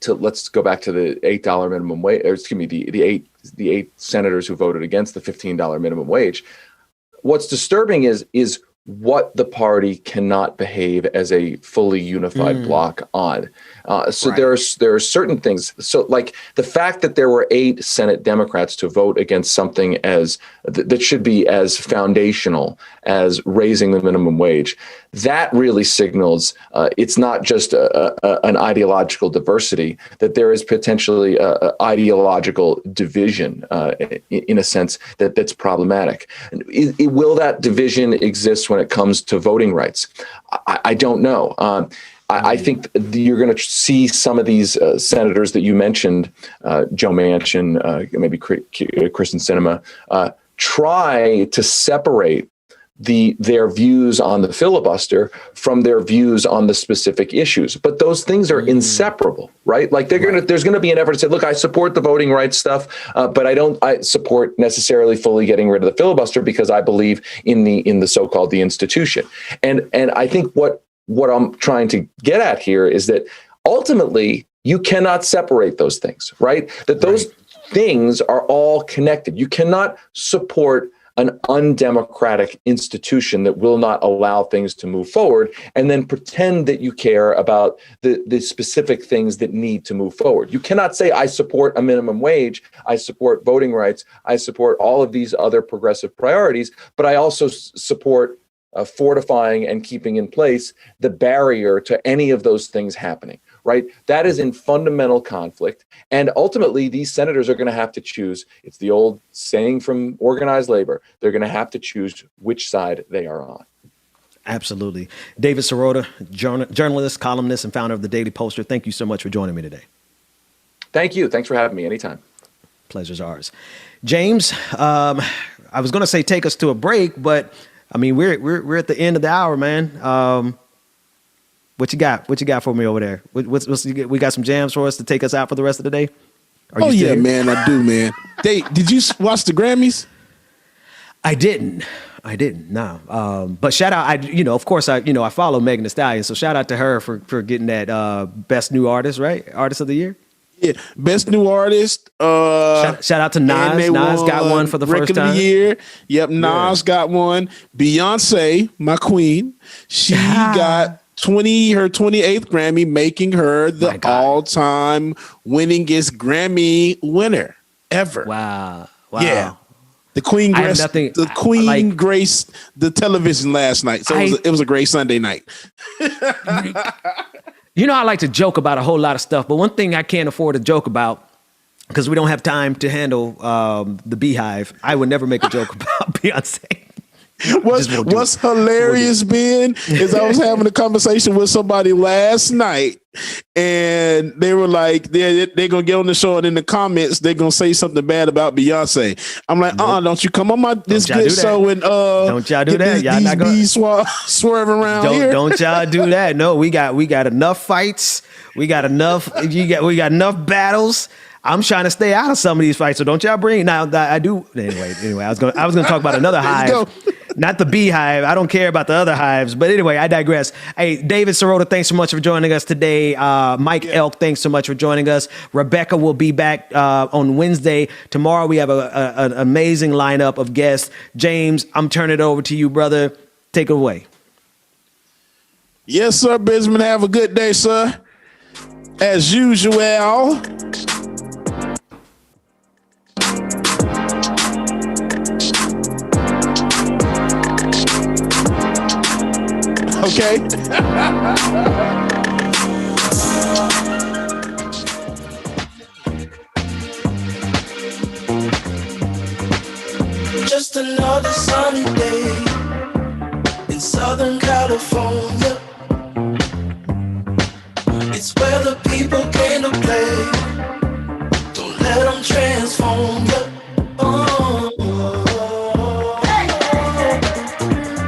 Let's go back to the $8 minimum wage, or excuse me, the eight senators who voted against the $15 minimum wage. What's disturbing is what the party cannot behave as a fully unified bloc on. There are certain things. So like the fact that there were 8 Senate Democrats to vote against something that should be as foundational as raising the minimum wage, that really signals it's not just an ideological diversity, that there is potentially ideological division in a sense that's problematic. Will that division exist when it comes to voting rights? I don't know. I think you're going to see some of these senators that you mentioned, Joe Manchin, maybe Kristen Sinema, try to separate their views on the filibuster from their views on the specific issues. But those things are inseparable, right? Like there's going to be an effort to say, look, I support the voting rights stuff, but I support necessarily fully getting rid of the filibuster because I believe in the so-called the institution. And I think what I'm trying to get at here is that ultimately you cannot separate those things, right? That those things are all connected. You cannot support an undemocratic institution that will not allow things to move forward and then pretend that you care about the specific things that need to move forward. You cannot say, I support a minimum wage, I support voting rights, I support all of these other progressive priorities, but I also support fortifying and keeping in place the barrier to any of those things happening, right? That is in fundamental conflict. And ultimately, these senators are going to have to choose. It's the old saying from organized labor. They're going to have to choose which side they are on. Absolutely. David Sirota, journalist, columnist, and founder of the Daily Poster. Thank you so much for joining me today. Thank you. Thanks for having me. Anytime. Pleasure's ours. James, I was going to say take us to a break, but I mean, we're at the end of the hour, man. What you got? What you got for me over there? We got some jams for us to take us out for the rest of the day? Oh yeah, man, I do, man. Did you watch the Grammys? I didn't. No. But shout out. Of course, I follow Megan Thee Stallion, so shout out to her for getting that Best New Artist, right? Artist of the Year. Yeah, Best New Artist. Shout out to Nas. Nas got one for the first time. Record of the Year. Yep, Nas got one. Beyonce, my queen, she got her 28th Grammy, making her the all-time winningest Grammy winner ever. Wow. Yeah. The Queen graced the television last night. So it was a great Sunday night. I like to joke about a whole lot of stuff, but one thing I can't afford to joke about, because we don't have time to handle the Beehive, I would never make a joke about Beyonce. What's hilarious, Ben, is I was having a conversation with somebody last night, and they were like, they're going to get on the show, and in the comments, they're going to say something bad about Beyonce. I'm like, don't you come on this good show and don't y'all do that. Y'all not bees swerving around here. Don't y'all do that. No, we got enough fights. We got enough battles. I'm trying to stay out of some of these fights, so don't y'all bring. Now I do anyway. I was gonna talk about another hive, not the Beehive. I don't care about the other hives, but anyway, I digress. Hey, David Sirota, thanks so much for joining us today. Mike Elk, thanks so much for joining us. Rebecca will be back on Wednesday. Tomorrow we have an amazing lineup of guests. James, I'm turning it over to you, brother. Take it away. Yes, sir, Benjamin. Have a good day, sir. As usual. Okay. Just another sunny day in Southern California. It's where the people came to play. Don't let them transform you.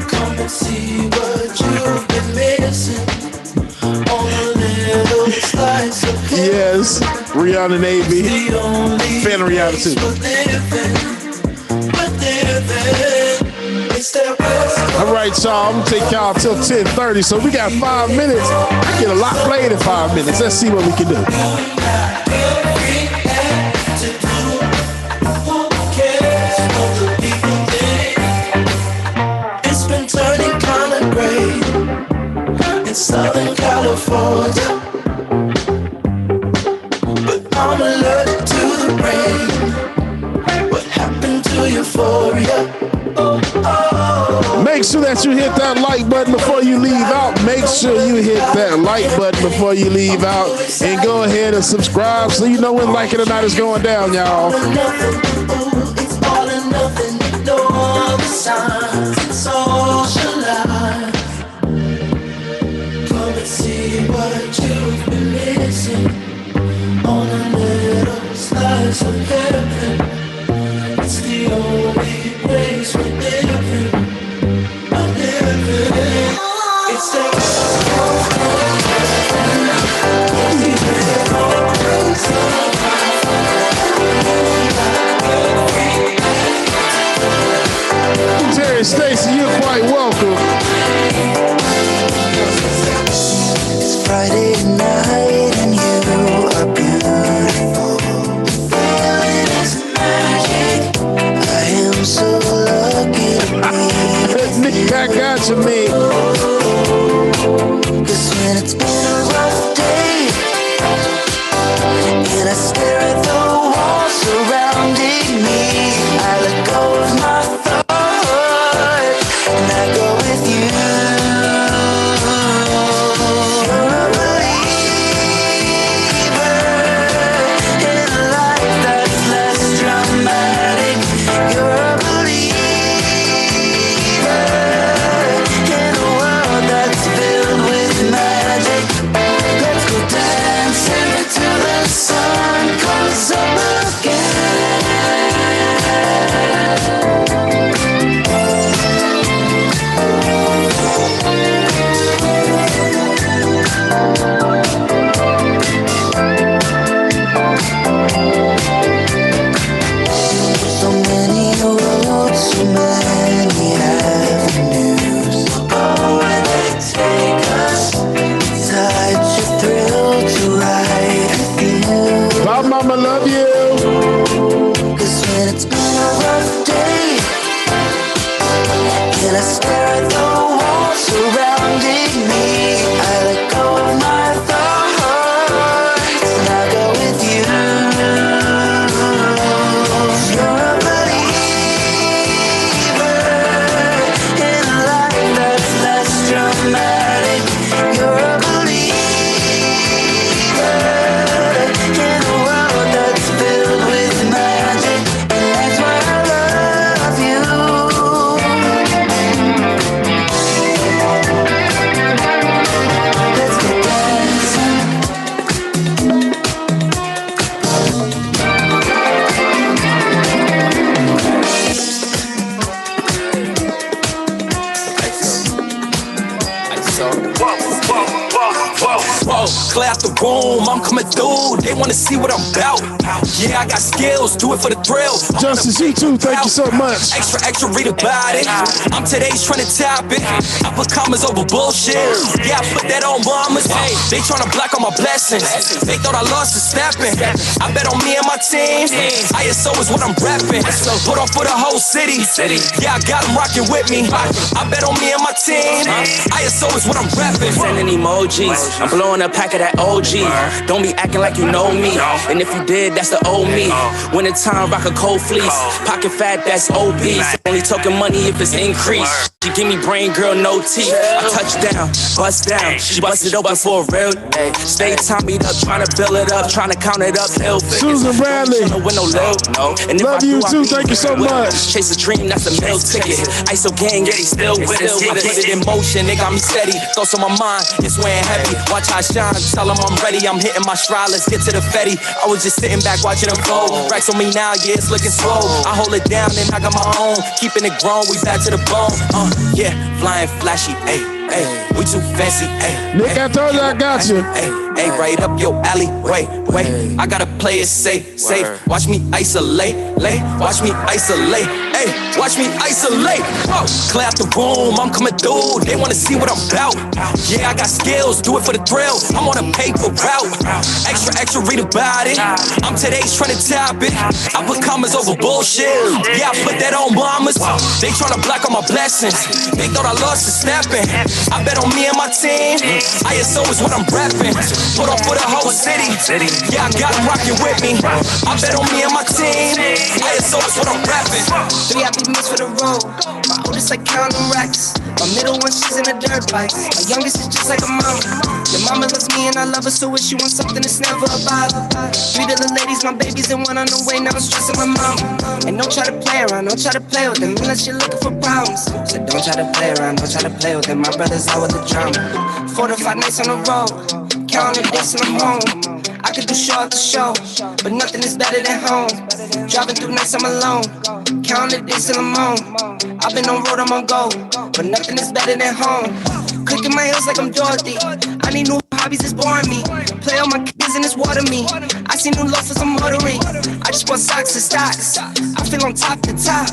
Come and see what you've been missing on a little slice of heaven. Yes, Rihanna Navy. Fan of Rihanna too. All right, y'all. I'm gonna take y'all till 10:30. So we got 5 minutes. I get a lot played in 5 minutes. Let's see what we can do. It's been turning kind of gray in Southern California, but I'm allergic to the rain. What happened to euphoria? Make sure that you hit that like button before you leave out. Make sure you hit that like button before you leave out. And go ahead and subscribe so you know when Like It or Not is going down, y'all. It's all or nothing, no other signs. Socialize. It's the only place we're living. It's the Terry Stacy, you're quite welcome. It's Friday night and you are beautiful. The feeling is magic. I am so lucky to be. Nick, I got you, man. 'Cause when it's been a rough day and I stare at the walls surrounding me, I let go of my thoughts and I go with you. You're a believer in a life that's less dramatic. You're a believer in a world that's filled with magic. Let's go dancing till the sun comes up again. So many roads, so many avenues. Oh, where they take us, such a thrill to ride with you. Bye, mama, love you. 'Cause when it's been a rough day and I stare at the walls surrounding me, I let go of my thoughts and I go with you. You're a believer in a life that's less dramatic. You're a believer in a world that's filled with magic. And that's why I love you. Let's go dancing. Whoa, clear out the room, I'm coming through. They wanna see what I'm about. Yeah, I got skills, do it for the thrill. Justice, you too. Thank you so much. Extra, read about it. I'm today's trying to top it. I put commas over bullshit. Yeah, I put that on mamas. They tryna block all my blessings. They thought I lost the snapping. I bet on me and my team. ISO is what I'm rapping. Put on for the whole city. Yeah, I got them rocking with me. I bet on me and my team. ISO is what I'm rapping. Sending emojis, I'm blowing a pack of that OG. Don't be acting like you know me. And if you did, that's the old me. Winter time, rock a cold fleece. Pocket fat, that's obese. Only talking money if it's increased. She give me brain, girl, no teeth. I touch down, bust down. She busted open for a real day. Stay Tommy'd up, trying to build it up, trying to count it up. Susan Bradley. With no low, no. And love you too. Thank you so much. Chase a dream, that's a meal ticket. ISO gang, yeah, they still with us. I put it in motion, they got me steady. Thoughts on my mind, it's weighing heavy. Watch how I shine, tell them I'm ready. I'm hitting my stride, let's get to the Fetty. I was just sitting back watching them fold. Racks on me now, yeah, it's looking slow. I hold it down and I got my own. Keeping it grown, we back to the bone. Yeah, flying flashy, ayy, ayy. We too fancy, ayy. Nick, I told you I got you. Ayy, right up your alley, wait. I gotta play it safe. Watch me isolate, watch me isolate, ayy. Watch me isolate. Whoa, clear out the room, I'm coming through. They wanna see what I'm about. Yeah, I got skills, do it for the thrill. I'm on a paper route. Extra, read about it. I'm today's trying to top it. I put commas over bullshit. Yeah, I put that on mamas. They tryna block all my blessings. They thought I lost the snapping. I bet on me and my team. ISO is what I'm rapping. Put on for the whole city. Yeah, I got them rocking with me. I bet on me and my team. ISO is what I'm rapping. 3 happy meals for the road. My oldest like counting racks. My middle one, she's in a dirt bike. My youngest is just like a mom. Your mama loves me and I love her, so if she wants something, it's never a bother. 3 little ladies, my babies, and 1 on the way. Now I'm stressing my mom. And don't try to play around, don't try to play with them unless you're looking for problems. So don't try to play around, don't try to play with them. My brothers out with the drama. 4 to 5 nights on the road. Counting days till I'm home. I could do show after show, but nothing is better than home. Driving through nights I'm alone. Counting days till I'm home. I've been on road, I'm on go, but nothing is better than home. Clicking my heels like I'm Dorothy. I need new hobbies, it's boring me. Play on my kids and it's water me. I see new loafers, I'm ordering. I just bought socks and stocks. I feel on top to top.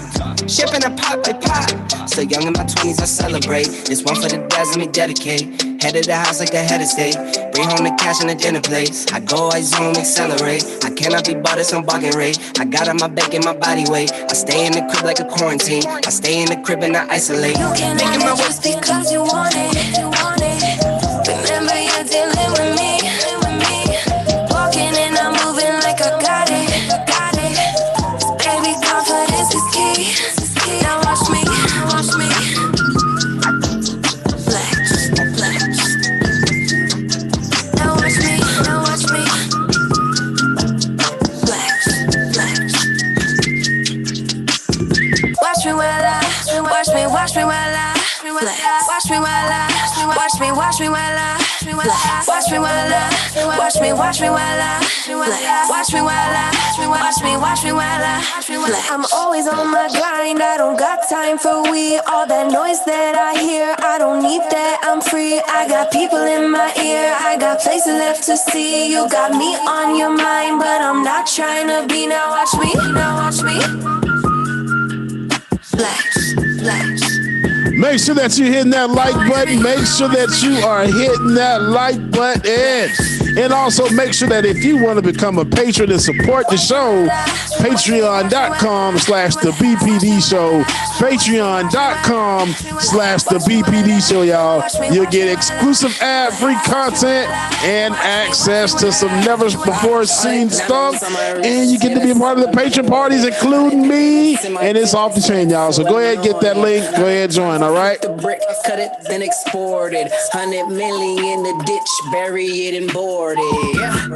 Champagne and pop, they pop. Still young in my 20s, I celebrate. This one for the dads, let me dedicate. Head of the house like the head of state. Bring home the cash in the dinner place. I go, I zoom, accelerate. I cannot be bought at some bargain rate. I got on my back and my body weight. I stay in the crib like a quarantine. I stay in the crib and I isolate. You can't Making my way just because you want it. Remember you're dealing with me. Walking and I'm moving like I got it. Baby, confidence is key. Now watch me. Now watch me. Watch me while I flex. Watch me while I flex. Watch me while I flex. Watch me while I flex. Watch me while I flex. I'm always on my grind. I don't got time for we. All that noise that I hear, I don't need that. I'm free. I got people in my ear. I got places left to see. You got me on your mind, but I'm not trying to be. Now watch me. Flex. Make sure that you're hitting that like button. Make sure that you are hitting that like button. And also make sure that if you want to become a patron and support the show, patreon.com/the BPD show. Patreon.com/the BPD show, y'all. You'll get exclusive ad-free content and access to some never before seen stuff. And you get to be a part of the patron parties, including me. And it's off the chain, y'all. So go ahead, get that link. Go ahead, join, all right? The brick, cut it, then export it. 100 million in the ditch, bury it and board it. Yeah.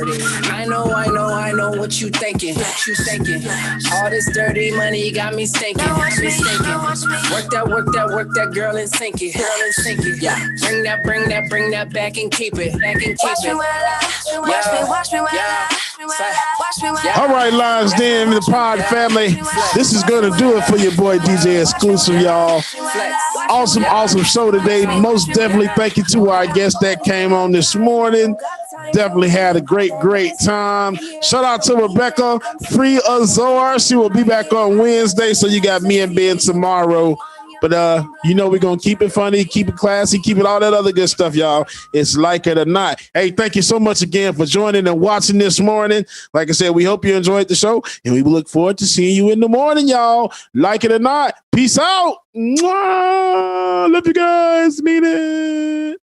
I know what you thinking. All this dirty money got me stinking. Work that girl and sink it. Yeah. Bring that back and keep it. All right, Lions Den, the pod family. This is going to do it for your boy DJ Exclusive, y'all. Awesome show today. Most definitely thank you to our guest that came on this morning. Definitely had a great time. Shout out to Rebecca Free Azor. She will be back on Wednesday. So you got me and Ben tomorrow. But we're gonna keep it funny, keep it classy, keep it all that other good stuff, y'all. It's like it or not. Hey, thank you so much again for joining and watching this morning. Like I said, we hope you enjoyed the show, and we look forward to seeing you in the morning, y'all. Like it or not. Peace out. Mwah! Love you guys. Mean it.